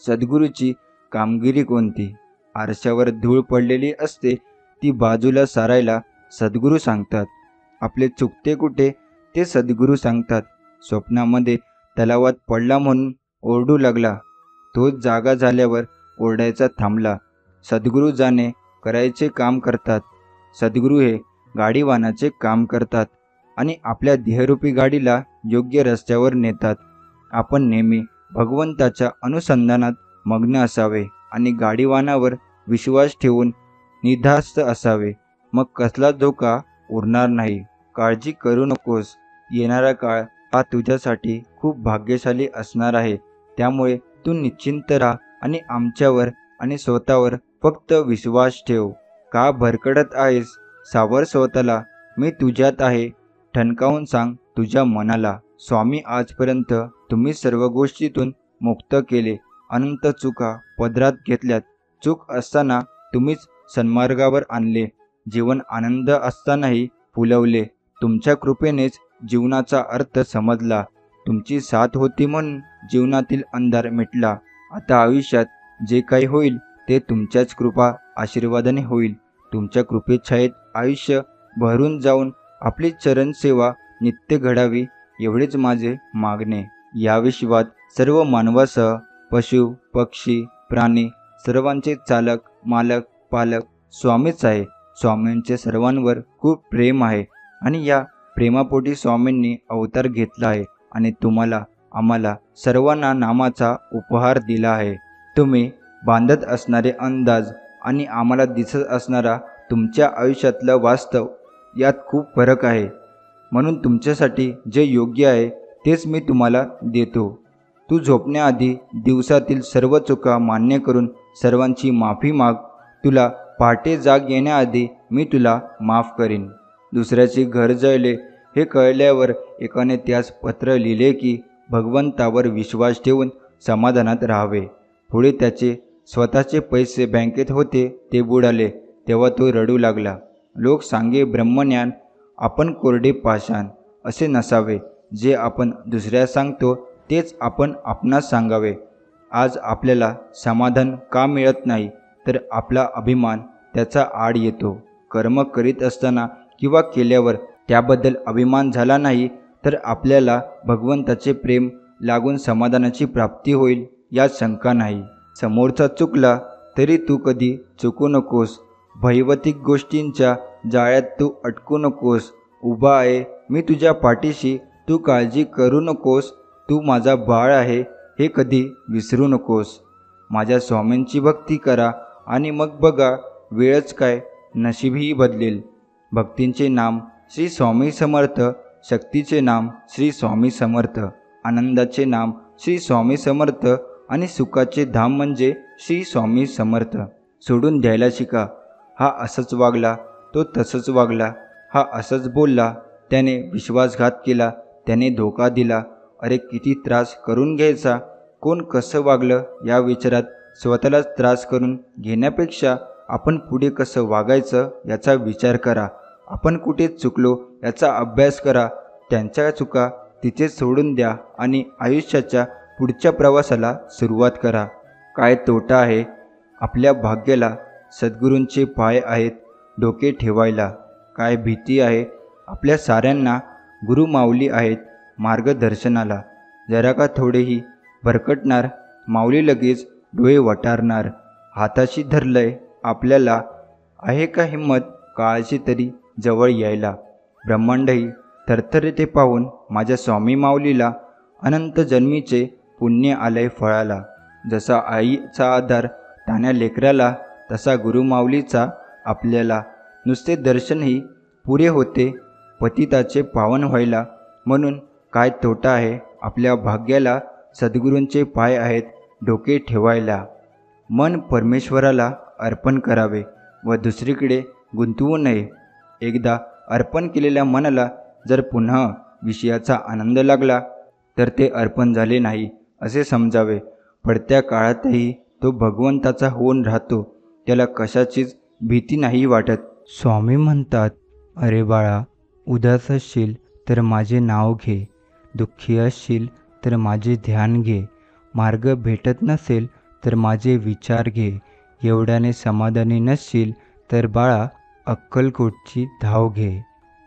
सद्गुरूची कामगिरी कोणती? आरशावर धूळ पडलेली असते ती बाजूला सारायला सद्गुरू सांगतात. आपले चुकते कुठे ते सद्गुरू सांगतात. स्वप्नामध्ये तलावात पडला म्हणून ओरडू लागला, तो जागा झाल्यावर ओरडायचा थांबला. सद्गुरू जाणे करायचे काम करतात. सद्गुरू हे गाडीवानाचे काम करतात आणि आपल्या देहरूपी गाडीला योग्य रस्त्यावर नेतात. आपण नेहमी भगवंताच्या अनुसंधानात मग्न असावे आणि गाडीवानावर विश्वास ठेवून निधास्त असावे. मग कसला धोका उरणार नाही. काळजी करू नकोस. येणारा काळ हा तुझ्यासाठी खूप भाग्यशाली असणार आहे. त्यामुळे तू निश्चिंत राहा आणि आमच्यावर आणि स्वतःवर फक्त विश्वास ठेव. का भरकटत आहेस? सावर स्वतःला. मी तुझ्यात आहे. ठणकावून सांग तुझ्या मनाला. स्वामी आजपर्यंत तुम्ही सर्व गोष्टीतून मुक्त केले. अनंत चुका पदरात घेतल्यात. चूक असताना तुम्हीच सन्मार्गावर आणले. जीवन आनंद असतानाही फुलवले. तुमच्या कृपेनेच जीवनाचा अर्थ समजला. तुमची साथ होती म्हणून जीवनातील अंधार मिटला. आता आयुष्यात जे काही होईल ते तुमच्याच कृपा आशीर्वादाने होईल. तुमच्या कृपेच्छायेत आयुष्य भरून जाऊन आपली चरणसेवा नित्य घडावी एवढेच माझे मागणे. या विश्वात सर्व मानवासह पशु पक्षी प्राणी सर्वांचे चालक मालक पालक स्वामीच आहे. स्वामींचे सर्वांवर खूप प्रेम आहे आणि या प्रेमापोटी स्वामींनी अवतार घेतला आहे आणि तुम्हाला आम्हाला सर्वांना नामाचा उपहार दिला आहे. तुम्ही बांधत असणारे अंदाज आणि आम्हाला दिसत असणारा तुमच्या आयुष्यातलं वास्तव यात खूप फरक आहे. म्हणून तुमच्यासाठी जे योग्य आहे तेच मी तुम्हाला देतो. तू झोपण्याआधी दिवसातील सर्व चुका मान्य करून सर्वांची माफी माग. तुला पहाटे जाग येण्याआधी मी तुला माफ करीन. दुसऱ्याचे घर जळले हे कळल्यावर एकाने त्यास पत्र लिहिले की भगवंतावर विश्वास ठेवून समाधानात राहावे. पुढे त्याचे स्वतःचे पैसे बँकेत होते ते बुडाले तेव्हा तो रडू लागला. लोक सांगे ब्रह्मज्ञान, आपण कोरडे पाषाण. असे नसावे. जे आपण दुसऱ्यास सांगतो तेच आपण आपणास सांगावे. आज आपल्याला समाधान का मिळत नाही तर आपला अभिमान त्याचा आड येतो. कर्म करीत असताना किंवा केल्यावर त्याबद्दल अभिमान झाला नाही तर आपल्याला भगवंताचे प्रेम लागून समाधानाची प्राप्ती होईल यात शंका नाही. समोरचा चुकला तरी तू कधी चुकू नकोस. भैवतिक गोष्टींच्या जाळ्यात तू अटकू नकोस. उभा आहे मी तुझ्या पाठीशी, तू काळजी करू नकोस. तू माझा बाळ आहे हे कधी विसरू नकोस. माझ्या स्वामींची भक्ती करा आणि मग बघा वेळच काय नशीबही बदलेल. भक्तींचे नाम श्री स्वामी समर्थ, शक्तीचे नाम श्री स्वामी समर्थ, आनंदाचे नाम श्री स्वामी समर्थ आणि सुखाचे धाम म्हणजे श्री स्वामी समर्थ. सोडून द्यायला शिका. हा असंच वागला, तो तसंच वागला, हा असंच बोलला, त्याने विश्वासघात केला, त्याने धोका दिला. अरे किती त्रास करून घ्यायचा. कोण कसं वागलं या विचारात स्वतःलाच त्रास करून घेण्यापेक्षा आपण पुढे कसं वागायचं याचा विचार करा. आपण कुठे चुकलो याचा अभ्यास करा. त्यांच्या चुका तिथेच सोडून द्या आणि आयुष्याच्या पुढच्या प्रवासाला सुरुवात करा. काय तोटा आहे? आपल्या भाग्याला सद्गुरूंचे पाय आहेत डोके ठेवायला. काय भीती आहे? आपल्या साऱ्यांना गुरु माऊली आहेत मार्गदर्शनाला. जरा का थोडेही भरकटणार माऊली लगेच डोळे वटारणार. हाताशी धरलंय आपल्याला, आहे का हिंमत काळाची तरी जवळ यायला. ब्रह्मांडही थरथरते पाहून माझ्या स्वामी माऊलीला अनंत जन्मीचे पुण्य आलंय फळाला. जसा आईचा आधार तान्या लेकराला तसा गुरुमाऊलीचा आपल्याला. नुसते दर्शनही पुरे होते पतिताचे पावन व्हायला. म्हणून काय तोटा आहे? आपल्या भाग्याला सद्गुरूंचे पाय आहेत डोके ठेवायला. मन परमेश्वराला अर्पण करावे व दुसरीकडे गुंतवू नये. एकदा अर्पण केलेल्या मनाला जर पुन्हा विषयाचा आनंद लागला तर ते अर्पण झाले नाही असे समजावे. पडत्या काळातही तो भगवंताचा होऊन राहतो, त्याला कशाचीच भीती नाही वाटत. स्वामी म्हणतात, अरे बाळा, उदास असशील तर माझे नाव घे, दुःखी असशील तर माझे ध्यान घे, मार्ग भेटत नसेल तर माझे विचार घे, एवढ्याने समाधानी नसशील तर बाळा अक्कलकोटची धाव घे.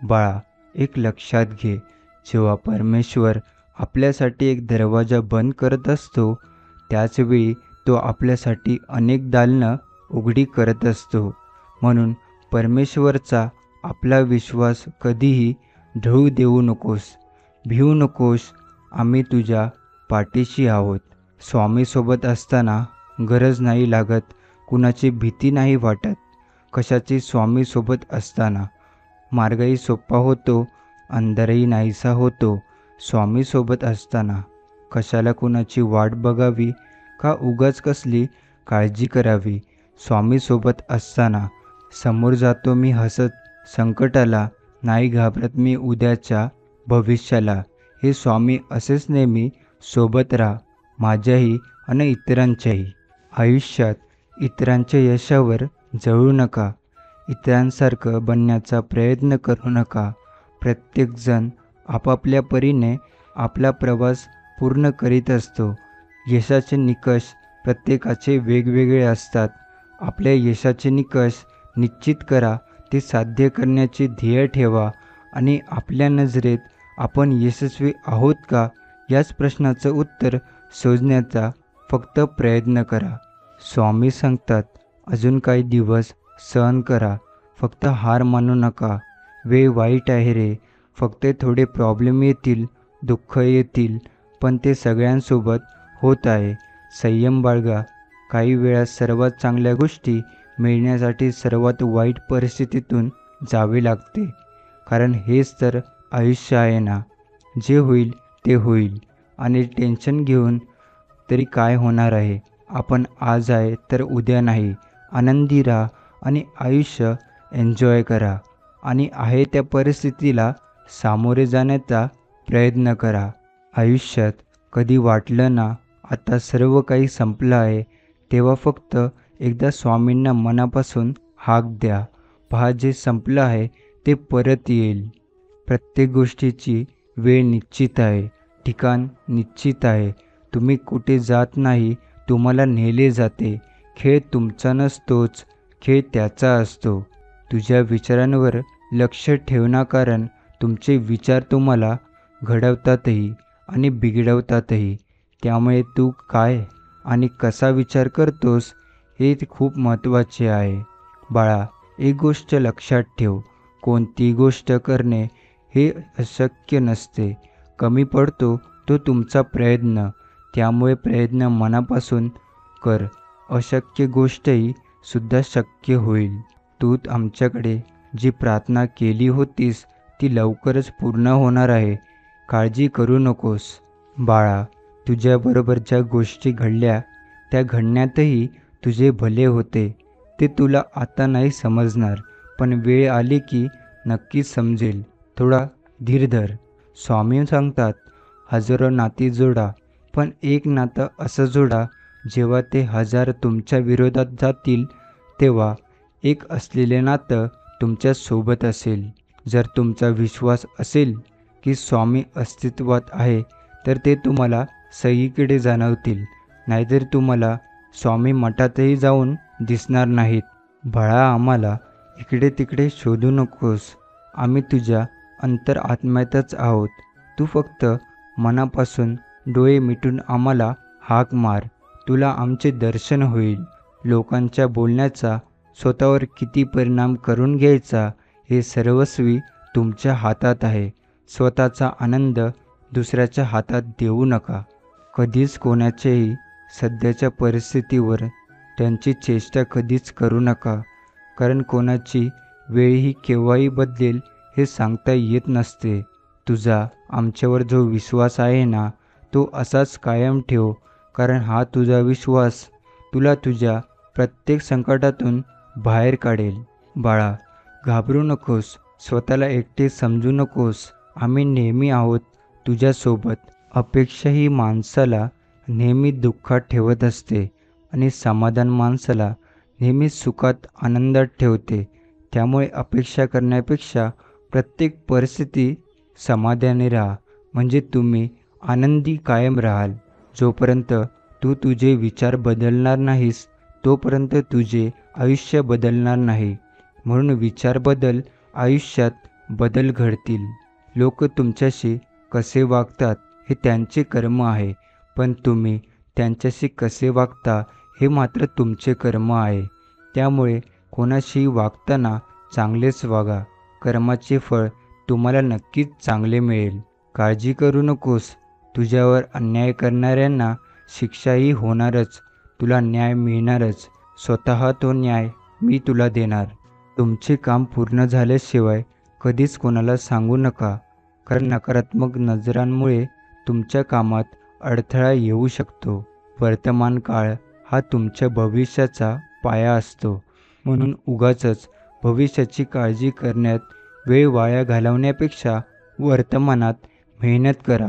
बाळा, एक लक्षात घे, जेव्हा परमेश्वर आपल्यासाठी एक दरवाजा बंद करत असतो, त्याचवेळी तो आपल्यासाठी अनेक दालनं उघडी करत असतो. म्हणून परमेश्वरचा आपला विश्वास कधीही ढळू देऊ नकोस. भिवू नकोस, आम्ही तुझ्या पाठीशी आहोत. स्वामीसोबत असताना गरज नाही लागत, कुणाची भीती नाही वाटत. कशाची स्वामीसोबत असताना मार्गही सोपा होतो, अंधारही नाहीसा होतो. स्वामीसोबत असताना कशाला कुणाची वाट बघावी, का उगाच कसली काळजी करावी. स्वामीसोबत असताना समोर जातो मी हसत संकटाला, नाही घाबरत मी उद्याच्या भविष्याला. हे स्वामी असेच नेहमी सोबत राहा, माझ्याही आणि इतरांच्याही. आयुष्यात इतरांच्या यशावर जळू नका, इतरांसारखं बनण्याचा प्रयत्न करू नका. प्रत्येकजण आपापल्या परीने आपला प्रवास पूर्ण करीत असतो. यशाचे निकष प्रत्येकाचे वेगवेगळे असतात. आपल्या यशाचे निकष निश्चित करा, ते साध्य करण्याचे ध्येय ठेवा आणि आपल्या नजरेत आपण यशस्वी आहोत का याच प्रश्नाचं उत्तर शोधण्याचा फक्त प्रयत्न करा. स्वामी सांगतात, अजून काही दिवस सहन करा, फक्त हार मानू नका. वेळ वाईट आहे रे, फक्त थोडे प्रॉब्लेम येतील, दुःख येतील, पण ते सगळ्यांसोबत होत आहे. संयम बाळगा. काही वेळा सर्वात चांगल्या गोष्टी मिळण्यासाठी सर्वात वाईट परिस्थितीतून जावे लागते, कारण हेच तर आयुष्य आहे ना. जे होईल ते होईल, आणि टेन्शन घेऊन तरी काय होणार आहे. आपण आज आहे तर उद्या नाही. आनंदी राहा आणि आयुष्य एन्जॉय करा, आणि आहे त्या परिस्थितीला सामोरे जाण्याचा प्रयत्न करा. आयुष्यात कधी वाटलं ना आता सर्व काही संपलं आहे, तेव्हा फक्त एकदा स्वामींना मनापासून हाक द्या. पहा, जे संपलं आहे ते परत येईल. प्रत्येक गोष्टीची वेळ निश्चित आहे, ठिकाण निश्चित आहे. तुम्ही कुठे जात नाही, तुम्हाला नेले जाते. खेळ तुमचा नसतोच, खेळ त्याचा असतो. तुझ्या विचारांवर लक्ष ठेवणं, कारण तुमचे विचार तुम्हाला घडवतातही आणि बिघडवतातही. त्यामुळे तू काय आणि कसा विचार करतोस हे खूप महत्त्वाचे आहे. बाळा, एक गोष्ट लक्षात ठेव, कोणती गोष्ट करणे हे अशक्य नसते. कमी पडतो तो तुमचा प्रयत्न, त्यामुळे प्रयत्न मनापासून कर. अशक्य गोष्टही सुद्धा शक्य होईल. तू आमच्याकडे जी प्रार्थना केली होतीस ती लवकरच पूर्ण होणार आहे, काळजी करू नकोस. बाळा, तुझ्याबरोबर ज्या गोष्टी घडल्या त्या घडण्यातही तुझे भले होते. ते तुला आता नाही समजणार, पण वेळ आली की नक्कीच समजेल. थोडा धीर धर. स्वामी सांगतात, हजारो नाती जोडा, पण एक नातं असं जोडा, जेव्हा ते 1000 तुमच्या विरोधात जातील तेव्हा एक असलेले नातं तुमच्या सोबत असेल. जर तुमचा विश्वास असेल की स्वामी अस्तित्वात आहे, तर ते तुम्हाला सगळीकडे जाणवतील, नाहीतर तुम्हाला स्वामी मठातही जाऊन दिसणार नाहीत. बाळा, आम्हाला इकडे तिकडे शोधू नकोस, आम्ही तुझ्या अंतरात्म्यातच आहोत. तू फक्त मनापासून डोळे मिटून आम्हाला हाक मार, तुला आमचे दर्शन होईल. लोकांच्या बोलण्याचा स्वतःवर किती परिणाम करून घ्यायचा हे सर्वस्वी तुमच्या हातात आहे. स्वतःचा आनंद दुसऱ्याच्या हातात देऊ नका. कधीच कोणाच्याही सध्याच्या परिस्थितीवर त्यांची चेष्टा कधीच करू नका, कारण कोणाची वेळही केव्हाही बदलेल हे सांगता येत नसते. तुझा आमच्यावर जो विश्वास आहे ना, तो असाच कायम ठेव, कारण हा तुझा विश्वास तुला तुझ्या प्रत्येक संकटातून बाहेर काढेल. बाळा, घाबरू नकोस, स्वतःला एकटे समजू नकोस. आम्ही नेहमी आहोत तुझ्यासोबत. अपेक्षा ही माणसाला नेहमी दुःखात ठेवत असते आणि समाधान माणसाला नेहमी सुखात आनंदात ठेवते. त्यामुळे अपेक्षा करण्यापेक्षा प्रत्येक परिस्थिती समाधानी राहा, म्हणजे तुम्ही आनंदी कायम राहाल. जोपर्यंत तू तुझे विचार बदलणार नाहीस तोपर्यंत तुझे आयुष्य बदलणार नाही. म्हणून विचार बदल, आयुष्यात बदल घडतील. लोक तुमच्याशी कसे वागतात हे त्यांचे कर्म आहे, पण तुम्ही त्यांच्याशी कसे वागता हे मात्र तुमचे कर्म आहे. त्यामुळे कोणाशी वागताना चांगलेच वागा. कर्माचे फळ तुम्हाला नक्कीच चांगले मिळेल. काळजी करू नकोस. तुझ्यावर अन्याय करणाऱ्यांना शिक्षाही होणारच, तुला न्याय मिळणारच. स्वतः तो न्याय मी तुला देणार. तुमचे काम पूर्ण झाल्याशिवाय कधीच कोणाला सांगू नका, कारण नकारात्मक नजरांमुळे तुमच्या कामात अडथळा येऊ शकतो. वर्तमान काळ हा तुमच्या भविष्याचा पाया असतो, म्हणून उगाचच भविष्याची काळजी करण्यात वेळ वाया घालवण्यापेक्षा वर्तमानात मेहनत करा,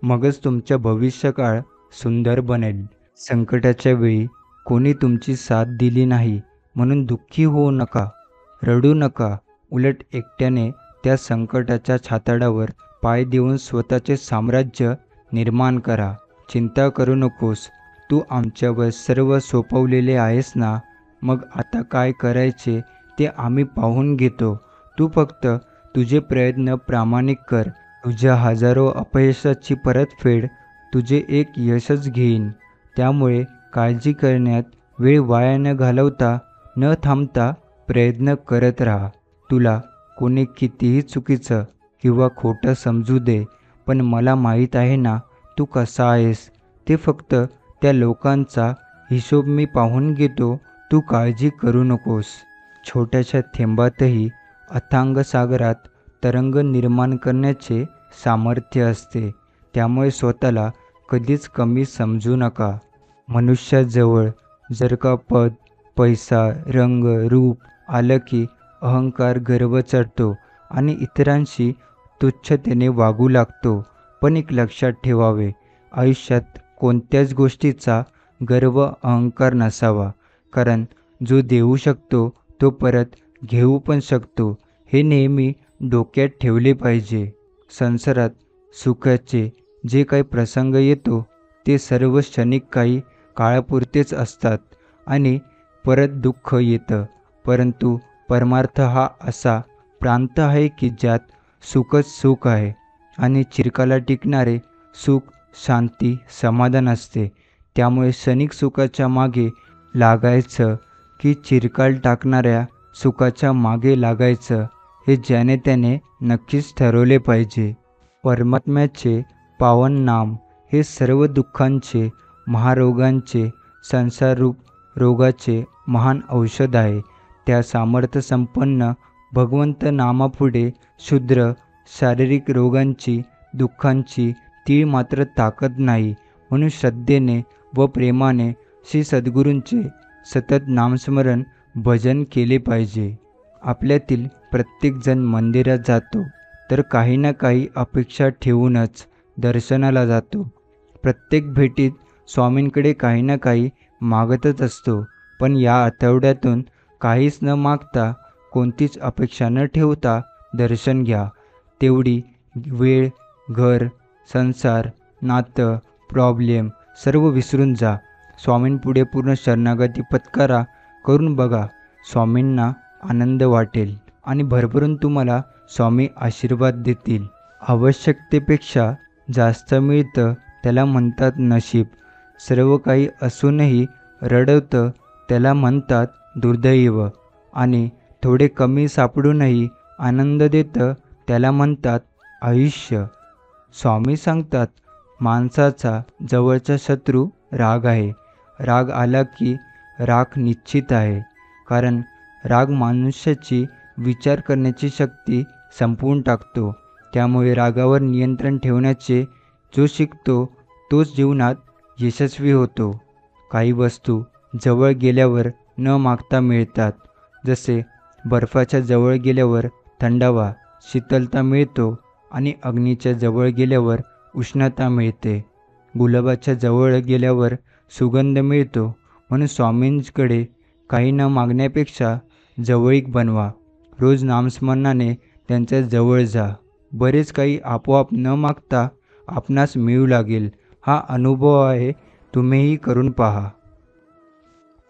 मगच तुमचा भविष्यकाळ सुंदर बनेल. संकटाच्या वेळी कोणी तुमची साथ दिली नाही म्हणून दुःखी होऊ नका, रडू नका. उलट एकट्याने त्या संकटाच्या छाताडावर पाय देऊन स्वतःचे साम्राज्य निर्माण करा. चिंता करू नकोस, तू आमच्यावर सर्व सोपवलेले आहेस ना, मग आता काय करायचे ते आम्ही पाहून घेतो. तू फक्त तुझे प्रयत्न प्रामाणिक कर. तुझ्या हजारो अपयशाची परतफेड तुझे एक यशच घेईन. त्यामुळे काळजी करण्यात वेळ वाया न घालवता, न थांबता प्रयत्न करत राहा. तुला कोणी कितीही चुकीचं किंवा खोटं समजू दे, पण मला माहीत आहे ना तू कसा आहेस. ते फक्त त्या लोकांचा हिशोब मी पाहून घेतो. तू काळजी करू नकोस. छोट्याशा थेंबातही अथांग सागरात तरंग निर्माण करण्याचे सामर्थ्य असते. त्यामुळे स्वतःला कधीच कमी समजू नका. मनुष्याजवळ जर का पद, पैसा, रंग, रूप आलं की अहंकार, गर्व चढतो आणि इतरांशी तुच्छतेने वागू लागतो. पण एक लक्षात ठेवावे, आयुष्यात कोणत्याच गोष्टीचा गर्व, अहंकार नसावा, कारण जो देऊ शकतो तो परत घेऊ पण शकतो, हे नेहमी डोक्यात ठेवले पाहिजे. संसारात सुखाचे जे काही प्रसंग येतो ते सर्व क्षणिक काही काळापुरतेच असतात आणि परत दुःख येतं. परंतु परमार्थ हा असा प्रांत आहे की ज्यात सुखच सुख आहे आणि चिरकाला टिकणारे सुख, शांती, समाधान असते. त्यामुळे क्षणिक सुखाच्या मागे लागायचं की चिरकाल टाकणाऱ्या सुखाच्या मागे लागायचं, हे ज्याने त्याने नक्कीच ठरवले पाहिजे. परमात्म्याचे पावन नाम हे सर्व दुःखांचे, महारोगांचे, संसाररूप रोगाचे महान औषध आहे. त्या सामर्थ्य संपन्न भगवंत नामापुढे क्षुद्र शारीरिक रोगांची, दुःखांची तीळ मात्र ताकद नाही. म्हणून श्रद्धेने व प्रेमाने श्री सद्गुरूंचे सतत नामस्मरण, भजन केले पाहिजे. आपल्यातील प्रत्येकजण मंदिरात जातो तर काही ना काही अपेक्षा ठेवूनच दर्शनाला जातो. प्रत्येक भेटीत स्वामींकडे काही ना काही मागतच असतो. पण या आठवड्यातून काहीच न मागता, कोणतीच अपेक्षा न ठेवता दर्शन घ्या. तेवढी वेळ, घर, संसार, नातं, प्रॉब्लेम सर्व विसरून जा. स्वामींपुढे पूर्ण शरणागती पत्करा. करून बघा, स्वामींना आनंद वाटेल आणि भरभरून तुम्हाला स्वामी आशीर्वाद देतील. आवश्यकतेपेक्षा जास्त मिळतं त्याला म्हणतात नशीब. सर्व काही असूनही रडवतं त्याला म्हणतात दुर्दैव. आणि थोडे कमी सापडूनही आनंद देतं त्याला म्हणतात आयुष्य. स्वामी सांगतात, माणसाचा जवळचा शत्रू राग आहे. राग आला की राख निश्चित आहे, कारण राग मनुष्याची विचार करण्याची शक्ती संपवून टाकतो. त्यामुळे रागावर नियंत्रण ठेवण्याचे जो शिकतो तोच जीवनात यशस्वी होतो. काही वस्तू जवळ गेल्यावर न मागता मिळतात. जसे बर्फाच्या जवळ गेल्यावर थंडावा, शीतलता मिळतो आणि अग्नीच्या जवळ गेल्यावर उष्णता मिळते. गुलाबाच्या जवळ गेल्यावर सुगंध मिळतो. म्हणून स्वामींकडे काही न मागण्यापेक्षा जवळीक बनवा. रोज नामस्मरणाने त्यांच्या जवळ जा. बरेच काही आपोआप न मागता आपणास मिळू लागेल. हा अनुभव आहे, तुम्हीही करून पहा.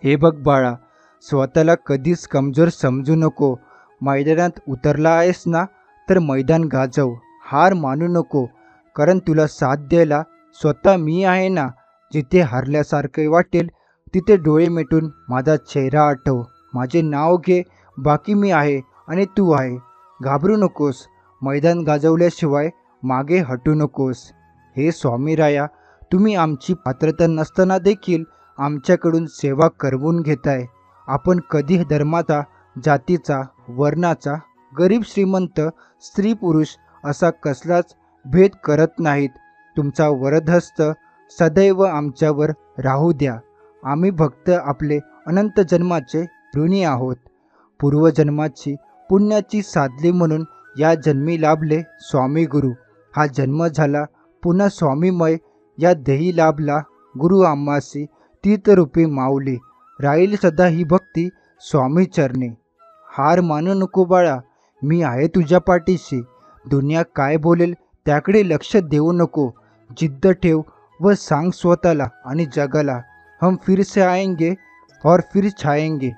हे बघ बाळा, स्वतःला कधीच कमजोर समजू नको. मैदानात उतरला आहेस ना, तर मैदान गाजव. हार मानू नको, कारण तुला साथ द्यायला स्वतः मी आहे ना. जिथे हारल्यासारखे वाटेल तिथे डोळे मिटून माझा चेहरा आठव. माझे नाव घे, बाकी मी आहे आणि तू आहे. घाबरू नकोस. मैदान गाजवल्याशिवाय मागे हटू नकोस. हे स्वामीराया, तुम्ही आमची पात्रता नसताना देखील आमच्याकडून सेवा करवून घेताय. आपण कधी धर्माचा, जातीचा, वर्णाचा, गरीब श्रीमंत, स्त्री पुरुष असा कसलाच भेद करत नाहीत. तुमचा वरदहस्त सदैव आमच्यावर राहू द्या. आम्ही भक्त आपले अनंत जन्माचे ऋणी आहोत. पूर्वजन्माची पुण्याची साधली म्हणून या जन्मी लाभले स्वामी गुरु. हा जन्म झाला पुन्हा स्वामीमय. या देही लाभला गुरु आम्हासी तीर्थरूपी माऊली. राहील सदा ही भक्ती स्वामी चरणी. हार मानू नको बाळा, मी आहे तुझ्या पाठीशी. दुनिया काय बोलेल त्याकडे लक्ष देऊ नको. जिद्द ठेव व सांग स्वतःला आणि जगाला, हम फिर से आएंगे और फिर छाएंगे.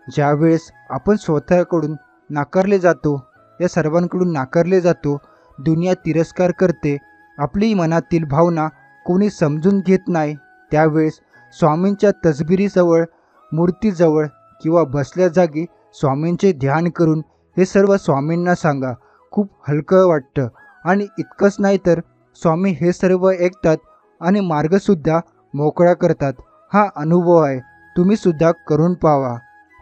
ज्यावेळेस आपण स्वतःकडून नाकारले जातो, या सर्वांकडून नाकारले जातो, दुनिया तिरस्कार करते, आपली मनातील भावना कोणी समजून घेत नाही, त्यावेळेस स्वामींच्या तसबिरीजवळ, मूर्तीजवळ किंवा बसल्या जागी स्वामींचे ध्यान करून हे सर्व स्वामींना सांगा. खूप हलकं वाटतं. आणि इतकंच नाही तर स्वामी हे सर्व ऐकतात आणि मार्गसुद्धा मोकळा करतात. हा अनुभव आहे, तुम्हीसुद्धा करून पाहा.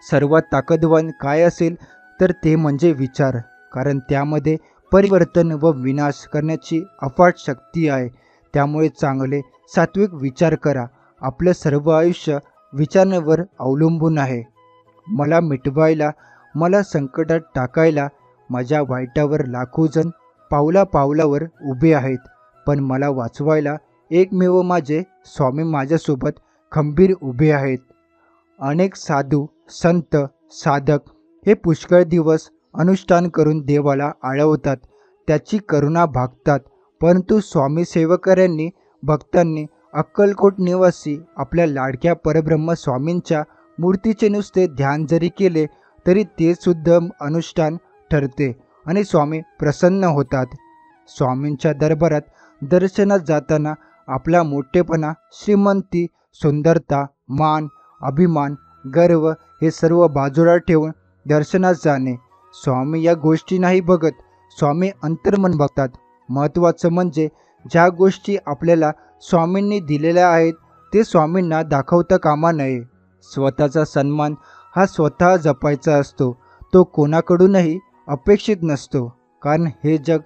सर्वात ताकदवान काय असेल तर ते म्हणजे विचार, कारण त्यामध्ये परिवर्तन व विनाश करण्याची अफाट शक्ती आहे. त्यामुळे चांगले सात्विक विचार करा. आपलं सर्व आयुष्य विचारांवर अवलंबून आहे. मला मिटवायला, मला संकटात टाकायला माझ्या वाईटावर लाखो जण पावला पावलावर उभे आहेत, पण मला वाचवायला एकमेव माझे स्वामी माझ्यासोबत खंबीर उभे आहेत. अनेक साधू, संत, साधक हे पुष्कळ दिवस अनुष्ठान करून देवाला आळवतात, त्याची करुणा भागतात. परंतु स्वामी सेवकऱ्यांनी, भक्तांनी अक्कलकोट निवासी आपल्या लाडक्या परब्रह्म स्वामींच्या मूर्तीचे नुसते ध्यान जरी केले तरी ते सुद्धा अनुष्ठान ठरते आणि स्वामी प्रसन्न होतात. स्वामींच्या दरबारात दर्शनात जाताना आपला मोठेपणा, श्रीमंती, सुंदरता, मान, अभिमान, गर्व हे सर्व बाजूला ठेवून दर्शनात जाणे. स्वामी या गोष्टी नाही बघत, स्वामी अंतर्मन बघतात. महत्त्वाचं म्हणजे ज्या गोष्टी आपल्याला स्वामींनी दिलेल्या आहेत ते स्वामींना दाखवता कामा नये. स्वतःचा सन्मान हा स्वतः जपायचा असतो, तो कोणाकडूनही अपेक्षित नसतो. कारण हे जग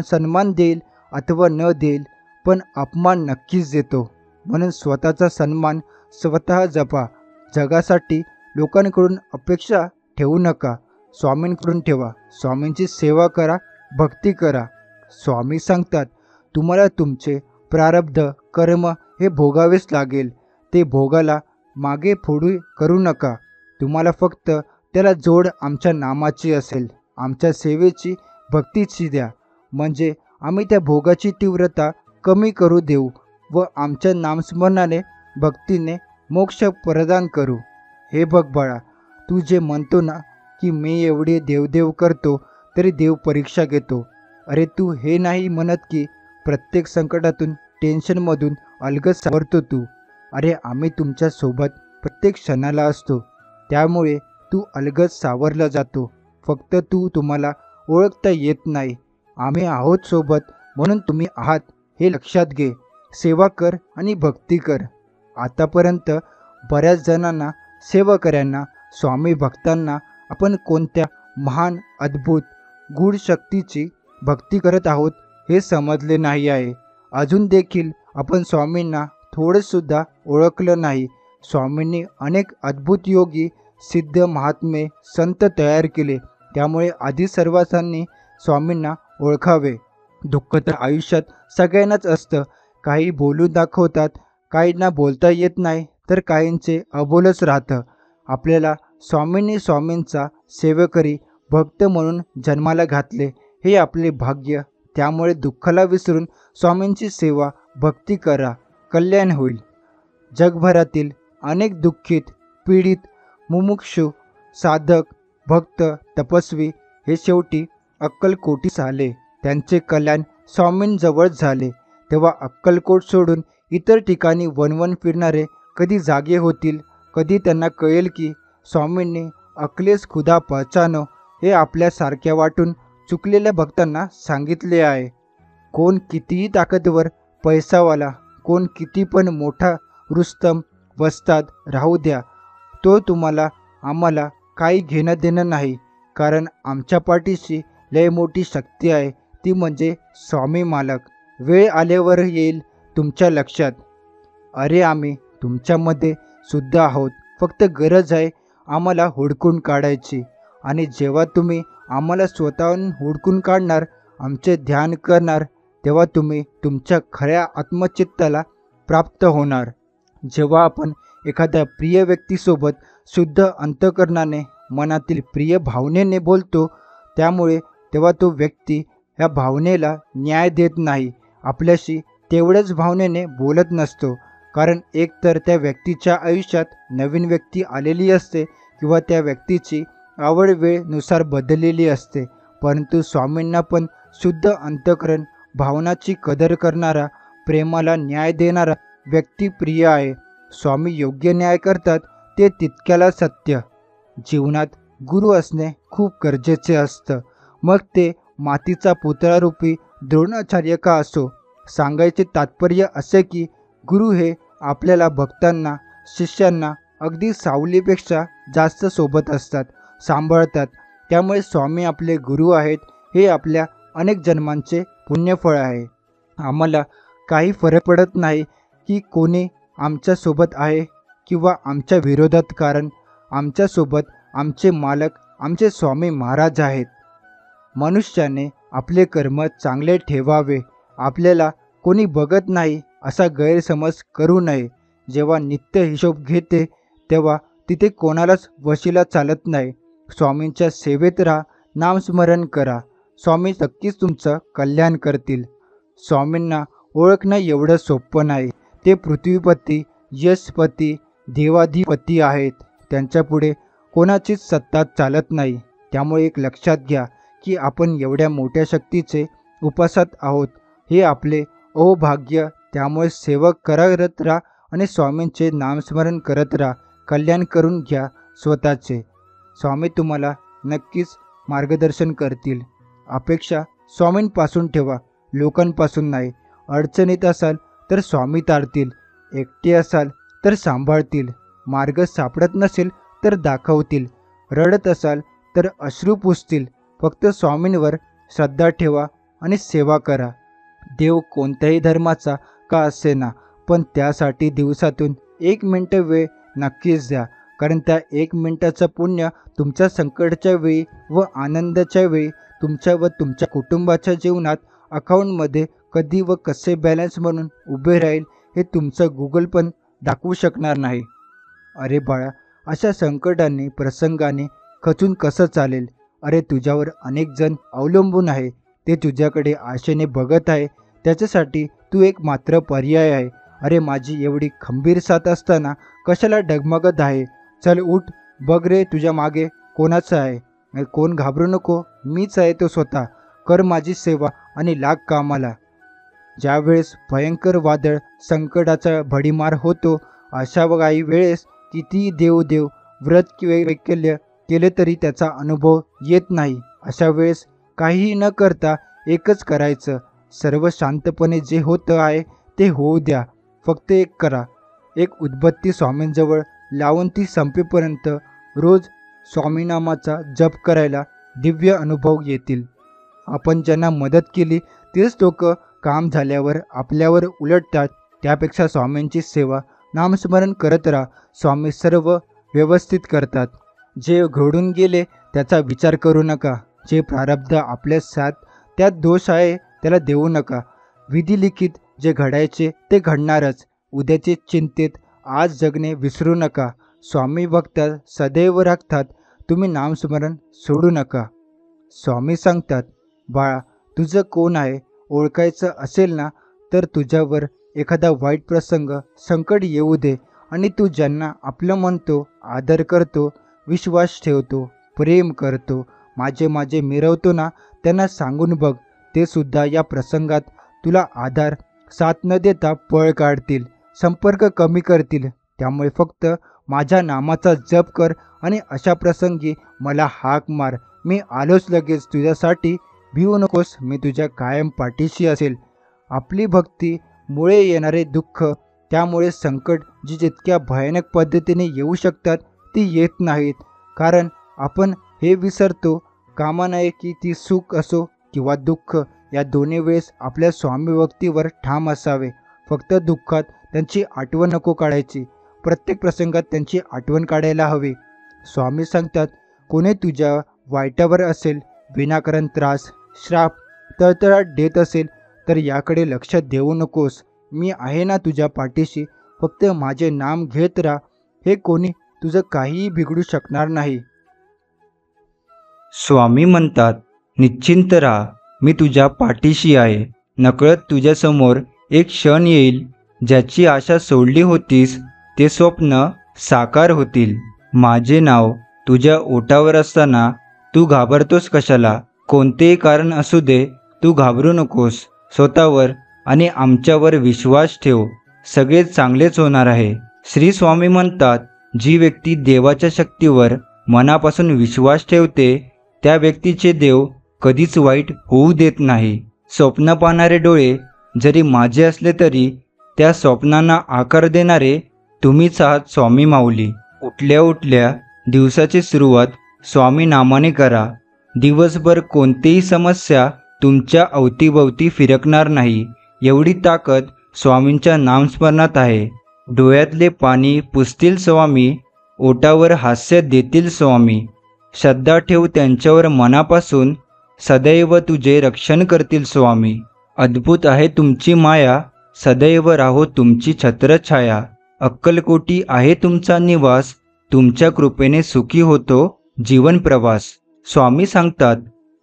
सन्मान देईल अथवा न देईल, पण अपमान नक्कीच देतो. म्हणून स्वतःचा सन्मान स्वतः जपा. जगासाठी लोकांकडून अपेक्षा ठेवू नका, स्वामींकडून ठेवा. स्वामींची सेवा करा, भक्ती करा. स्वामी सांगतात, तुम्हाला तुमचे प्रारब्ध कर्म हे भोगावेच लागेल. ते भोगाला मागे पुढे करू नका. तुम्हाला फक्त त्याला जोड आमच्या नामाची असेल, आमच्या सेवेची, भक्तीची द्या. म्हणजे आम्ही त्या भोगाची तीव्रता कमी करू देऊ व आमच्या नामस्मरणाने, भक्तीने मोक्ष प्रदान करू. हे बघ बाळा, तू जे म्हणतो ना की मी एवढे देवदेव करतो तरी देव परीक्षा घेतो. अरे तू हे नाही म्हणत की प्रत्येक संकटातून, टेन्शनमधून अलगद सावरतो तू. अरे आम्ही तुमच्यासोबत प्रत्येक क्षणाला असतो, त्यामुळे तू अलगद सावरला जातो. फक्त तुम्हाला ओळखता येत नाही. आम्ही आहोत सोबत म्हणून तुम्ही आहात हे लक्षात घे. सेवा कर आणि भक्ती कर. आतापर्यंत बऱ्याच जणांना, सेवकऱ्यांना, स्वामी भक्तांना आपण कोणत्या महान, अद्भुत, गूढ शक्तीची भक्ती करत आहोत हे समजले नाही आहे. अजून देखील आपण स्वामींना थोडंसुद्धा ओळखलं नाही. स्वामींनी अनेक अद्भुत योगी, सिद्ध, महात्मे, संत तयार केले. त्यामुळे आधी सर्वांनी स्वामींना ओळखावे. दुःख तर आयुष्यात सगळ्यांनाच असतं. काही बोलून दाखवतात, काहींना बोलता येत नाही, तर काहींचे अबोलच राहतं. आपल्याला स्वामींनी स्वामींचा सेवेकरी भक्त म्हणून जन्माला घातले, हे आपले भाग्य. त्यामुळे दुःखाला विसरून स्वामींची सेवा भक्ती करा, कल्याण होईल. जगभरातील अनेक दुःखित, पीडित, मुमुक्षू, साधक, भक्त, तपस्वी हे शेवटी अक्कलकोटीस आले. त्यांचे कल्याण स्वामींजवळ झाले. तेव्हा अक्कलकोट सोडून इतर ठिकाणी वनवन फिरणारे कधी जागे होतील, कधी त्यांना कळेल की स्वामींनी अकलेस खुदा पहचानो हे आपल्यासारख्या वाटून चुकलेल्या भक्तांना सांगितले आहे. कोण कितीही ताकदवर, पैसावाला, कोण किती पण मोठा रुस्तम, वस्ताद राहू द्या, तो तुम्हाला आम्हाला काही घेणं देणं नाही. कारण आमच्या पाठीशी लय मोठी शक्ती आहे, ती म्हणजे स्वामी मालक. वेळ आल्यावर येईल तुमच्या लक्षात. अरे आम्ही तुमच्यामध्ये सुद्धा आहोत, फक्त गरज आहे आम्हाला हुडकून काढायची. आणि जेव्हा तुम्ही आम्हाला स्वतःहून हुडकून काढणार, आमचे ध्यान करणार, तेव्हा तुम्ही तुमच्या खऱ्या आत्मचित्ताला प्राप्त होणार. जेव्हा आपण एखाद्या प्रिय व्यक्तीसोबत शुद्ध अंतःकरणाने, मनातील प्रिय भावनेने बोलतो, त्यामुळे तेव्हा तो व्यक्ती ह्या भावनेला न्याय देत नाही, आपल्याशी तेवढ्याच भावनेने बोलत नसतो. कारण एकतर त्या व्यक्तीच्या आयुष्यात नवीन व्यक्ती आलेली असते किंवा त्या व्यक्तीची आवड वेळेनुसार बदललेली असते. परंतु स्वामींना पण शुद्ध अंतःकरण, भावनाची कदर करणारा, प्रेमाला न्याय देणारा व्यक्ती प्रिय आहे. स्वामी योग्य न्याय करतात, ते तितक्याला सत्य. जीवनात गुरु असणे खूप गरजेचे असतं. मग ते मातीचा पुतळारूपी द्रोणाचार्य का असो. सांगायचे तात्पर्य असे की गुरु हे आपल्याला भक्तांना, शिष्यांना अगदी सावलीपेक्षा जास्त सोबत असतात, सांभाळतात. त्यामुळे स्वामी आपले गुरु आहेत, हे आपल्या अनेक जन्मांचे पुण्यफळ आहे. आम्हाला काही फरक पडत नाही की कोणी आमच्यासोबत आहे किंवा आमच्या विरोधात, कारण आमच्यासोबत आमचे मालक, आमचे स्वामी महाराज आहेत. मनुष्याने आपले कर्म चांगले ठेवावे. आपल्याला कोणी बघत नाही असा गैरसमज करू नये. जेव्हा नित्य हिशोब घेते तेव्हा तिथे कोणालाच वशीला चालत नाही. स्वामींच्या सेवेत राहा, नामस्मरण करा. स्वामी नक्कीच तुमचं कल्याण करतील. स्वामींना ओळखणं एवढं सोपं नाही. ते पृथ्वीपती, यशपती, देवाधिपती आहेत. त्यांच्यापुढे कोणाचीच सत्ता चालत नाही. त्यामुळे एक लक्षात घ्या की आपण एवढ्या मोठ्या शक्तीचे उपासक आहोत, हे आपले अहोभाग्य. त्यामुळे सेवक करत राहा आणि स्वामींचे नामस्मरण करत राहा. कल्याण करून घ्या स्वतःचे. स्वामी तुम्हाला नक्कीच मार्गदर्शन करतील. अपेक्षा स्वामींपासून ठेवा, लोकांपासून नाही. अडचणीत असाल तर स्वामी तारतील, एकटे असाल तर सांभाळतील, मार्ग सापडत नसेल तर दाखवतील, रडत असाल तर अश्रू पुसतील. फक्त स्वामींवर श्रद्धा ठेवा आणि सेवा करा. देव कोणत्याही धर्माचा का असेना, पण त्यासाठी दिवसातून 1 मिनिट वेळ नक्कीच द्या. कारण त्या 1 मिनिटाचं पुण्य तुमच्या संकटाच्या वेळी व आनंदाच्या वेळी, तुमच्या व तुमच्या कुटुंबाच्या जीवनात अकाउंटमध्ये कधी व कसे बॅलन्स म्हणून उभे राहील, हे तुमचं गुगल पण दाखवू शकणार नाही. अरे बाळा, अशा संकटाने, प्रसंगाने खचून कसं चालेल? अरे तुझ्यावर अनेक जण अवलंबून आहे, ते तुझ्याकडे आशेने बघत आहे. त्याच्यासाठी तू एक मात्र पर्याय आहे. अरे माझी एवढी खंबीर साथ असताना कशाला डगमगत आहे? चल उठ, बघ रे तुझ्या मागे कोणाचं आहे. कोण घाबरू नको, मीच आहे तो स्वतः. कर माझी सेवा आणि लाग कामाला. ज्यावेळेस भयंकर वादळ, संकटाचा भडीमार होतो, अशा काही वेळेस कितीही देव व्रत वैकल्य केले तरी त्याचा अनुभव येत नाही. अशा वेळेस काहीही न करता एकच करायचं. सर्व शांतपणे जे होतं आहे ते होऊ द्या. फक्त एक करा, एक उदबत्ती स्वामींजवळ लावून ती संपेपर्यंत रोज स्वामीनामाचा जप करायला दिव्य अनुभव येतील. आपण ज्यांना मदत केली तेच लोक काम झाल्यावर आपल्यावर उलटतात. त्यापेक्षा स्वामींची सेवा, नामस्मरण करत राहा. स्वामी सर्व व्यवस्थित करतात. जे घडून गेले त्याचा विचार करू नका. जे प्रारब्ध आपल्या साथ त्यात दोष आहे त्याला देऊ नका. विधिलिखित जे घडायचे ते घडणारच. उद्याचे चिंतेत आज जगणे विसरू नका. स्वामी भक्त सदैव राखतात. तुम्ही नामस्मरण सोडू नका. स्वामी सांगतात, बाळा, तुझं कोण आहे ओळखायचं असेल ना, तर तुझ्यावर एखादा वाईट प्रसंग, संकट येऊ दे आणि तू ज्यांना आपलं म्हणतो, आदर करतो, विश्वास ठेवतो, प्रेम करतो, माझे माझे मिरवतो ना, त्यांना सांगून बघ. ते सुद्धा या प्रसंगात तुला आधार, साथ न देता पळ काढतील, संपर्क कमी करतील. त्यामुळे फक्त माझ्या नामाचा जप कर आणि अशा प्रसंगी मला हाक मार. मी आलोच लगेच तुझ्यासाठी. भिवू नकोस, मी तुझ्या कायम पाठीशी असेल. आपली भक्ती मुळे येणारे दुःख, त्यामुळे संकट जी जितक्या भयानक पद्धतीने येऊ शकतात ती येत नाहीत. कारण आपण हे विसरतो कामा नये की ती सुख असो किंवा दुःख, या दोन्ही वेळेस आपल्या स्वामी भक्तीवर ठाम असावे. फक्त दुःखात त्यांची आठवण नको काढायची, प्रत्येक प्रसंगात त्यांची आठवण काढायला हवी. स्वामी सांगतात, कोणी तुझ्या वाईटावर असेल, विनाकारण त्रास, श्राप, तळतळाट देत असेल तर याकडे लक्ष देऊ नकोस. मी आहे ना तुझ्या पाठीशी. फक्त माझे नाम घेत राहा. हे कोणी तुझं काहीही बिघडू शकणार नाही. स्वामी म्हणतात, निश्चिंत राहा, मी तुझ्या पाठीशी आहे. नकळत तुझ्यासमोर एक क्षण येईल, ज्याची आशा सोडली होतीस ते स्वप्न साकार होतील. माझे नाव तुझ्या ओठावर असताना तू घाबरतोस कशाला? कोणतेही कारण असू दे, तू घाबरू नकोस. स्वतःवर आणि आमच्यावर विश्वास ठेव. सगळे चांगलेच होणार आहे. श्री स्वामी म्हणतात, जी व्यक्ती देवाच्या शक्तीवर मनापासून विश्वास ठेवते त्या व्यक्तीचे देव कधीच वाईट होऊ देत नाही. स्वप्न पाहणारे डोळे जरी माझे असले तरी त्या स्वप्नांना आकार देणारे तुम्हीच आहात स्वामी माऊली. उठल्या उठल्या दिवसाची सुरुवात स्वामी नामाने करा. दिवसभर कोणतीही समस्या तुमच्या अवतीभवती फिरकणार नाही. एवढी ताकद स्वामींच्या नामस्मरणात आहे. डोळ्यातले पाणी पुसतील स्वामी, ओठावर हास्य देतील स्वामी. श्रद्धा ठेव त्यांच्यावर मनापासून, सदैव तुझे रक्षण करतील स्वामी. अद्भुत आहे तुमची माया, सदैव राहो तुमची छत्रछाया. अक्कलकोटी आहे तुमचा निवास, तुमच्या कृपेने सुखी होतो जीवन प्रवास. स्वामी सांगतात,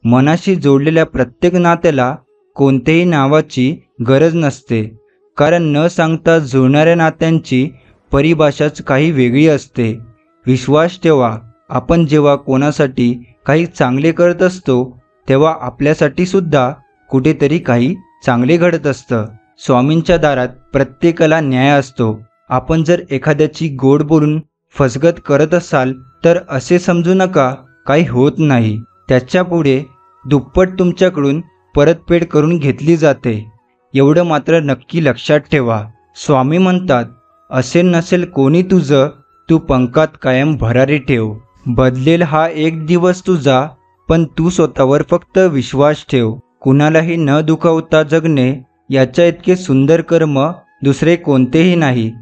मनाशी जोडलेल्या प्रत्येक नात्याला कोणत्याही नावाची गरज नसते. कारण न सांगता जुळणाऱ्या नात्यांची परिभाषाच काही वेगळी असते. विश्वास ठेवा, आपण जेव्हा कोणासाठी काही चांगले करत असतो तेव्हा आपल्यासाठी सुद्धा कुठेतरी काही चांगले घडत असतं. स्वामींच्या दारात प्रत्येकाला न्याय असतो. आपण जर एखाद्याची गोड बोलून फसगत करत असाल तर असे समजू नका काही होत नाही. त्याच्या पुढे दुप्पट तुमच्याकडून परतफेड करून घेतली जाते. एवढं मात्र नक्की लक्षात ठेवा. स्वामी म्हणतात, असेल नसेल कोणी तुझं, तू पंखात कायम भरारी ठेव. बदलेल हा एक दिवस तुझा, पण तू स्वतःवर फक्त विश्वास ठेव. कुणालाही न दुखावता जगणे याच्या इतके सुंदर कर्म दुसरे कोणतेही नाही.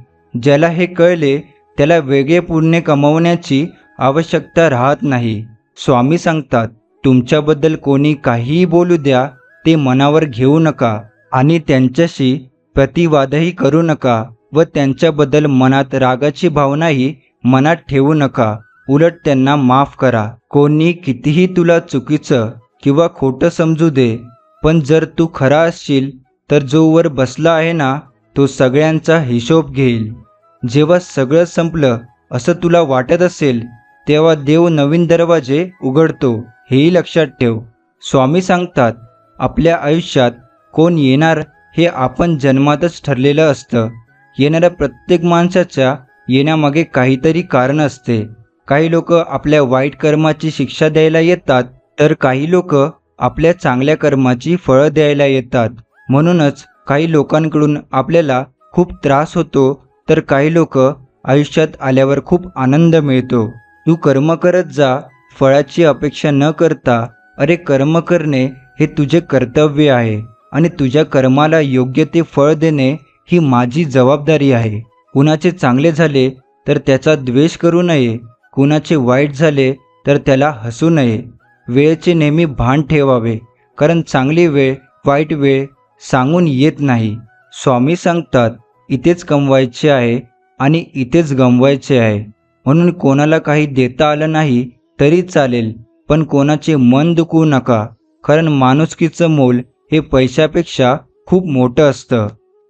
ज्याला हे कळले त्याला वेगळे पुण्य कमावण्याची आवश्यकता राहत नाही. स्वामी सांगतात, तुमच्याबद्दल कोणी काहीही बोलू द्या, ते मनावर घेऊ नका आणि त्यांच्याशी प्रतिवादही करू नका व त्यांच्याबद्दल मनात रागाची भावनाही मनात ठेवू नका. उलट त्यांना माफ करा. कोणी कितीही तुला चुकीचं किंवा खोटं समजू दे, पण जर तू खरा असशील तर जो वर बसला आहे ना, तो सगळ्यांचा हिशोब घेईल. जेव्हा सगळं संपलं असं तुला वाटत असेल तेव्हा देव नवीन दरवाजे उघडतो, हेही लक्षात ठेव. स्वामी सांगतात, आपल्या आयुष्यात कोण येणार हे आपण जन्मातच ठरलेलं असतं. येणाऱ्या प्रत्येक माणसाच्या येण्यामागे काहीतरी कारण असते. काही लोक आपल्या वाईट कर्माची शिक्षा द्यायला येतात, तर काही लोक आपल्या चांगल्या कर्माची फळं द्यायला येतात. म्हणूनच काही लोकांकडून आपल्याला खूप त्रास होतो, तर काही लोक आयुष्यात आल्यावर खूप आनंद मिळतो. तू कर्म करत जा, फळाची अपेक्षा न करता. अरे, कर्म करणे हे तुझे कर्तव्य आहे आणि तुझ्या कर्माला योग्य ते फळ देणे ही माझी जबाबदारी आहे. कुणाचे चांगले झाले तर त्याचा द्वेष करू नये, कुणाचे वाईट झाले तर त्याला हसू नये. वेळेचे नेहमी भान ठेवावे, कारण चांगली वेळ वाईट वेळ सांगून येत नाही. स्वामी सांगतात इथेच कमवायचे आहे आणि इथेच गमवायचे आहे. म्हणून कोणाला काही देता आलं नाही तरी चालेल, पण कोणाचे मन दुखवू नका, कारण माणुसकीचं मोल हे पैशापेक्षा खूप मोठं असतं.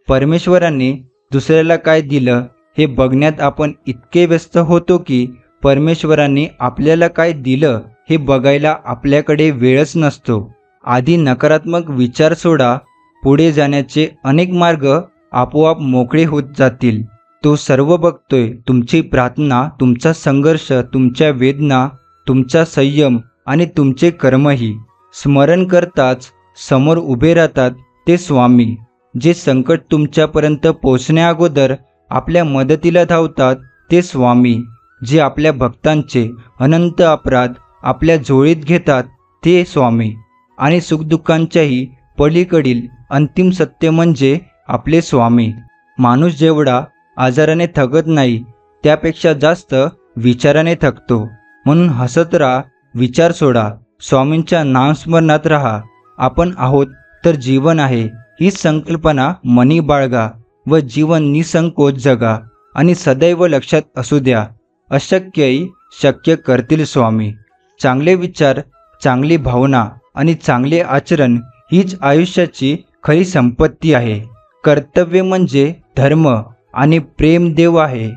परमेश्वरांनी दुसऱ्याला काय दिलं हे बघण्यात आपण इतके व्यस्त होतो की परमेश्वरांनी आपल्याला काय दिलं हे बघायला आपल्याकडे वेळच नसतो. आधी नकारात्मक विचार सोडा, पुढे जाण्याचे अनेक मार्ग आपोआप मोकळे होत जातील. तो सर्व बघतोय, तुमची प्रार्थना, तुमचा संघर्ष, तुमच्या वेदना, तुमचा संयम आणि तुमचे कर्मही. स्मरण करताच समोर उभे राहतात ते स्वामी, जे संकट तुमच्यापर्यंत पोचण्याअगोदर आपल्या मदतीला धावतात ते स्वामी, जे आपल्या भक्तांचे अनंत अपराध आपल्या झोळीत घेतात ते स्वामी, आणि सुखदुःखांच्याही पलीकडील अंतिम सत्य म्हणजे आपले स्वामी. माणूस जेवढा आजाराने थकत नाही त्यापेक्षा जास्त विचाराने थकतो. म्हणून हसत राहा, विचार सोडा, स्वामींच्या नामस्मरणात राहा. आपण आहोत तर जीवन आहे ही संकल्पना मनी बाळगा व जीवन निसंकोच जगा. आणि सदैव लक्षात असू द्या, अशक्यही शक्य करतील स्वामी. चांगले विचार, चांगली भावना आणि चांगले आचरण हीच आयुष्याची खरी संपत्ती आहे. कर्तव्य म्हणजे धर्म आणि प्रेम देव आहे.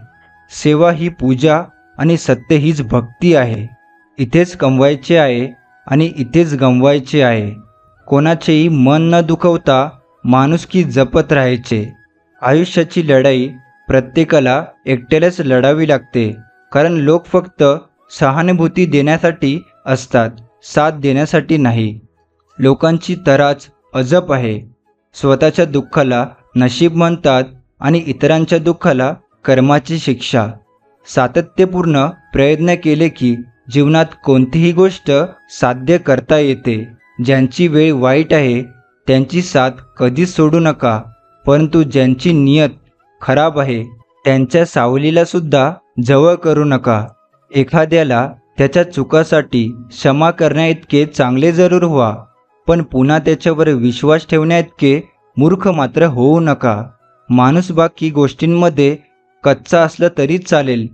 सेवा ही पूजा आणि सत्य हीच भक्ती आहे. इथेच कमवायचे आहे आणि इथेच गमवायचे आहे. कोणाचेही मन न दुखवता माणुसकी जपत राहायचे. आयुष्याची लढाई प्रत्येकाला एकट्यालाच लढावी लागते, कारण लोक फक्त सहानुभूती देण्यासाठी असतात, साथ देण्यासाठी नाही. लोकांची तराच अजब आहे. स्वतःच्या दुःखाला नशीब म्हणतात आणि इतरांच्या दुःखाला कर्माची शिक्षा. सातत्यपूर्ण प्रयत्न केले की जीवनात कोणतीही गोष्ट साध्य करता येते. ज्यांची वेळ वाईट आहे त्यांची साथ कधीच सोडू नका, परंतु ज्यांची नियत खराब आहे त्यांच्या सावलीला सुद्धा जवळ करू नका. एखाद्याला त्याच्या चुकासाठी क्षमा करण्याइतके चांगले जरूर व्हा, पण पुन्हा त्याच्यावर विश्वास ठेवण्याइतके मूर्ख मात्र होऊ नका. माणूस बाकी गोष्टींमध्ये कच्चा असला तरी चालेल,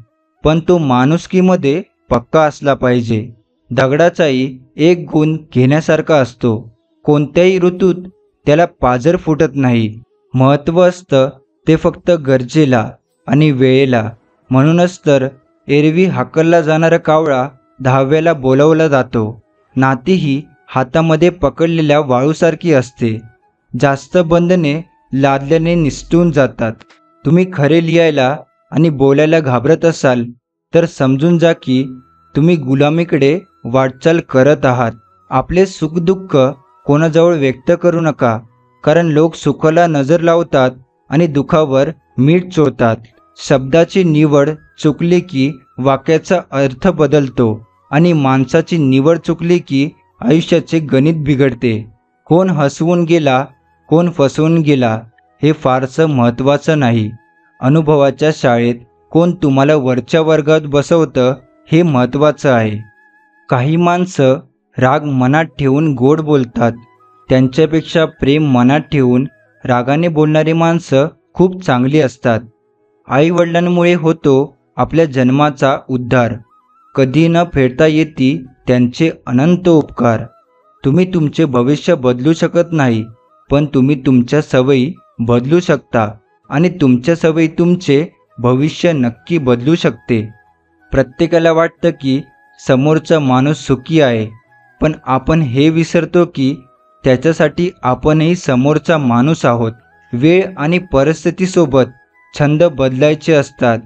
पण तो माणुसकीमध्ये पक्का असला पाहिजे. दगडाचाही एक गुण घेण्यासारखा असतो. कोणत्याही ऋतूत त्याला पाझर फुटत नाही. महत्त्व असतं ते फक्त गरजेला आणि वेळेला. म्हणूनच तर एरवी हाकलला जाणारा कावळा 10व्याला बोलावला जातो. नातीही हातामध्ये पकडलेल्या वाळूसारखी असते. जास्त बंधने लादल्याने निसटून जातात. तुम्ही खरे लिहायला आणि बोलायला घाबरत असाल तर समजून जा की तुम्ही गुलामीकडे वाटचाल करत आहात. आपले सुखदुःख कोणाजवळ व्यक्त करू नका, कारण लोक सुखाला नजर लावतात आणि दुःखावर मीठ चोळतात. शब्दाची निवड चुकली की वाक्याचा अर्थ बदलतो आणि माणसाची निवड चुकली की आयुष्याचे गणित बिघडते. कोण हसवून गेला, कोण फसवून गेला हे फारसं महत्त्वाचं नाही. अनुभवाच्या शाळेत कोण तुम्हाला वरच्या वर्गात बसवतं हे महत्त्वाचं आहे. काही माणसं राग मनात ठेवून गोड बोलतात, त्यांच्यापेक्षा प्रेम मनात ठेवून रागाने बोलणारी माणसं खूप चांगली असतात. आईवडिलांमुळे होतो आपल्या जन्माचा उद्धार. कधी न फेडता येती त्यांचे अनंत उपकार. तुम्ही तुमचे भविष्य बदलू शकत नाही, पण तुम्ही तुमच्या सवयी बदलू शकता आणि तुमच्या सवयी तुमचे भविष्य नक्की बदलू शकते. प्रत्येकाला वाटतं की समोरचा माणूस सुखी आहे, पण आपण हे विसरतो की त्याच्यासाठी आपणही समोरचा माणूस आहोत. वेळ आणि परिस्थितीसोबत छंद बदलायचे असतात,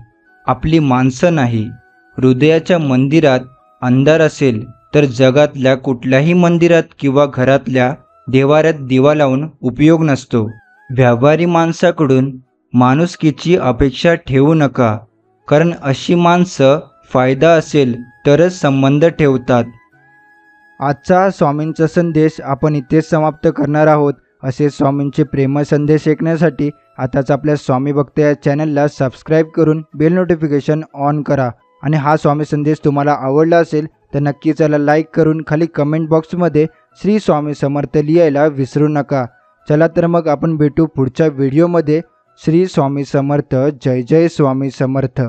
आपली माणसं नाही. हृदयाच्या मंदिरात अंधार असेल तर जगातल्या कुठल्याही मंदिरात किंवा घरातल्या देवाऱ्यात दिवा लावून उपयोग नसतो. व्यापारी माणसाकडून माणुसकीची अपेक्षा ठेवू नका, कारण अशी माणसं फायदा असेल तरच संबंध ठेवतात. आजचा स्वामींचा संदेश आपण इथेच समाप्त करणार आहोत. असे स्वामींचे प्रेम संदेश ऐकण्यासाठी आताच आपल्या स्वामी भक्त या चॅनलला सबस्क्राईब करून बेल नोटिफिकेशन ऑन करा. आणि हा स्वामी संदेश तुम्हाला आवडला असेल तर नक्की त्याला लाईक करून खाली कमेंट बॉक्समध्ये श्री स्वामी समर्थ लिहायला विसरू नका. चला तर मग आपण भेटू पुढच्या व्हिडिओमध्ये. श्री स्वामी समर्थ. जय जय स्वामी समर्थ.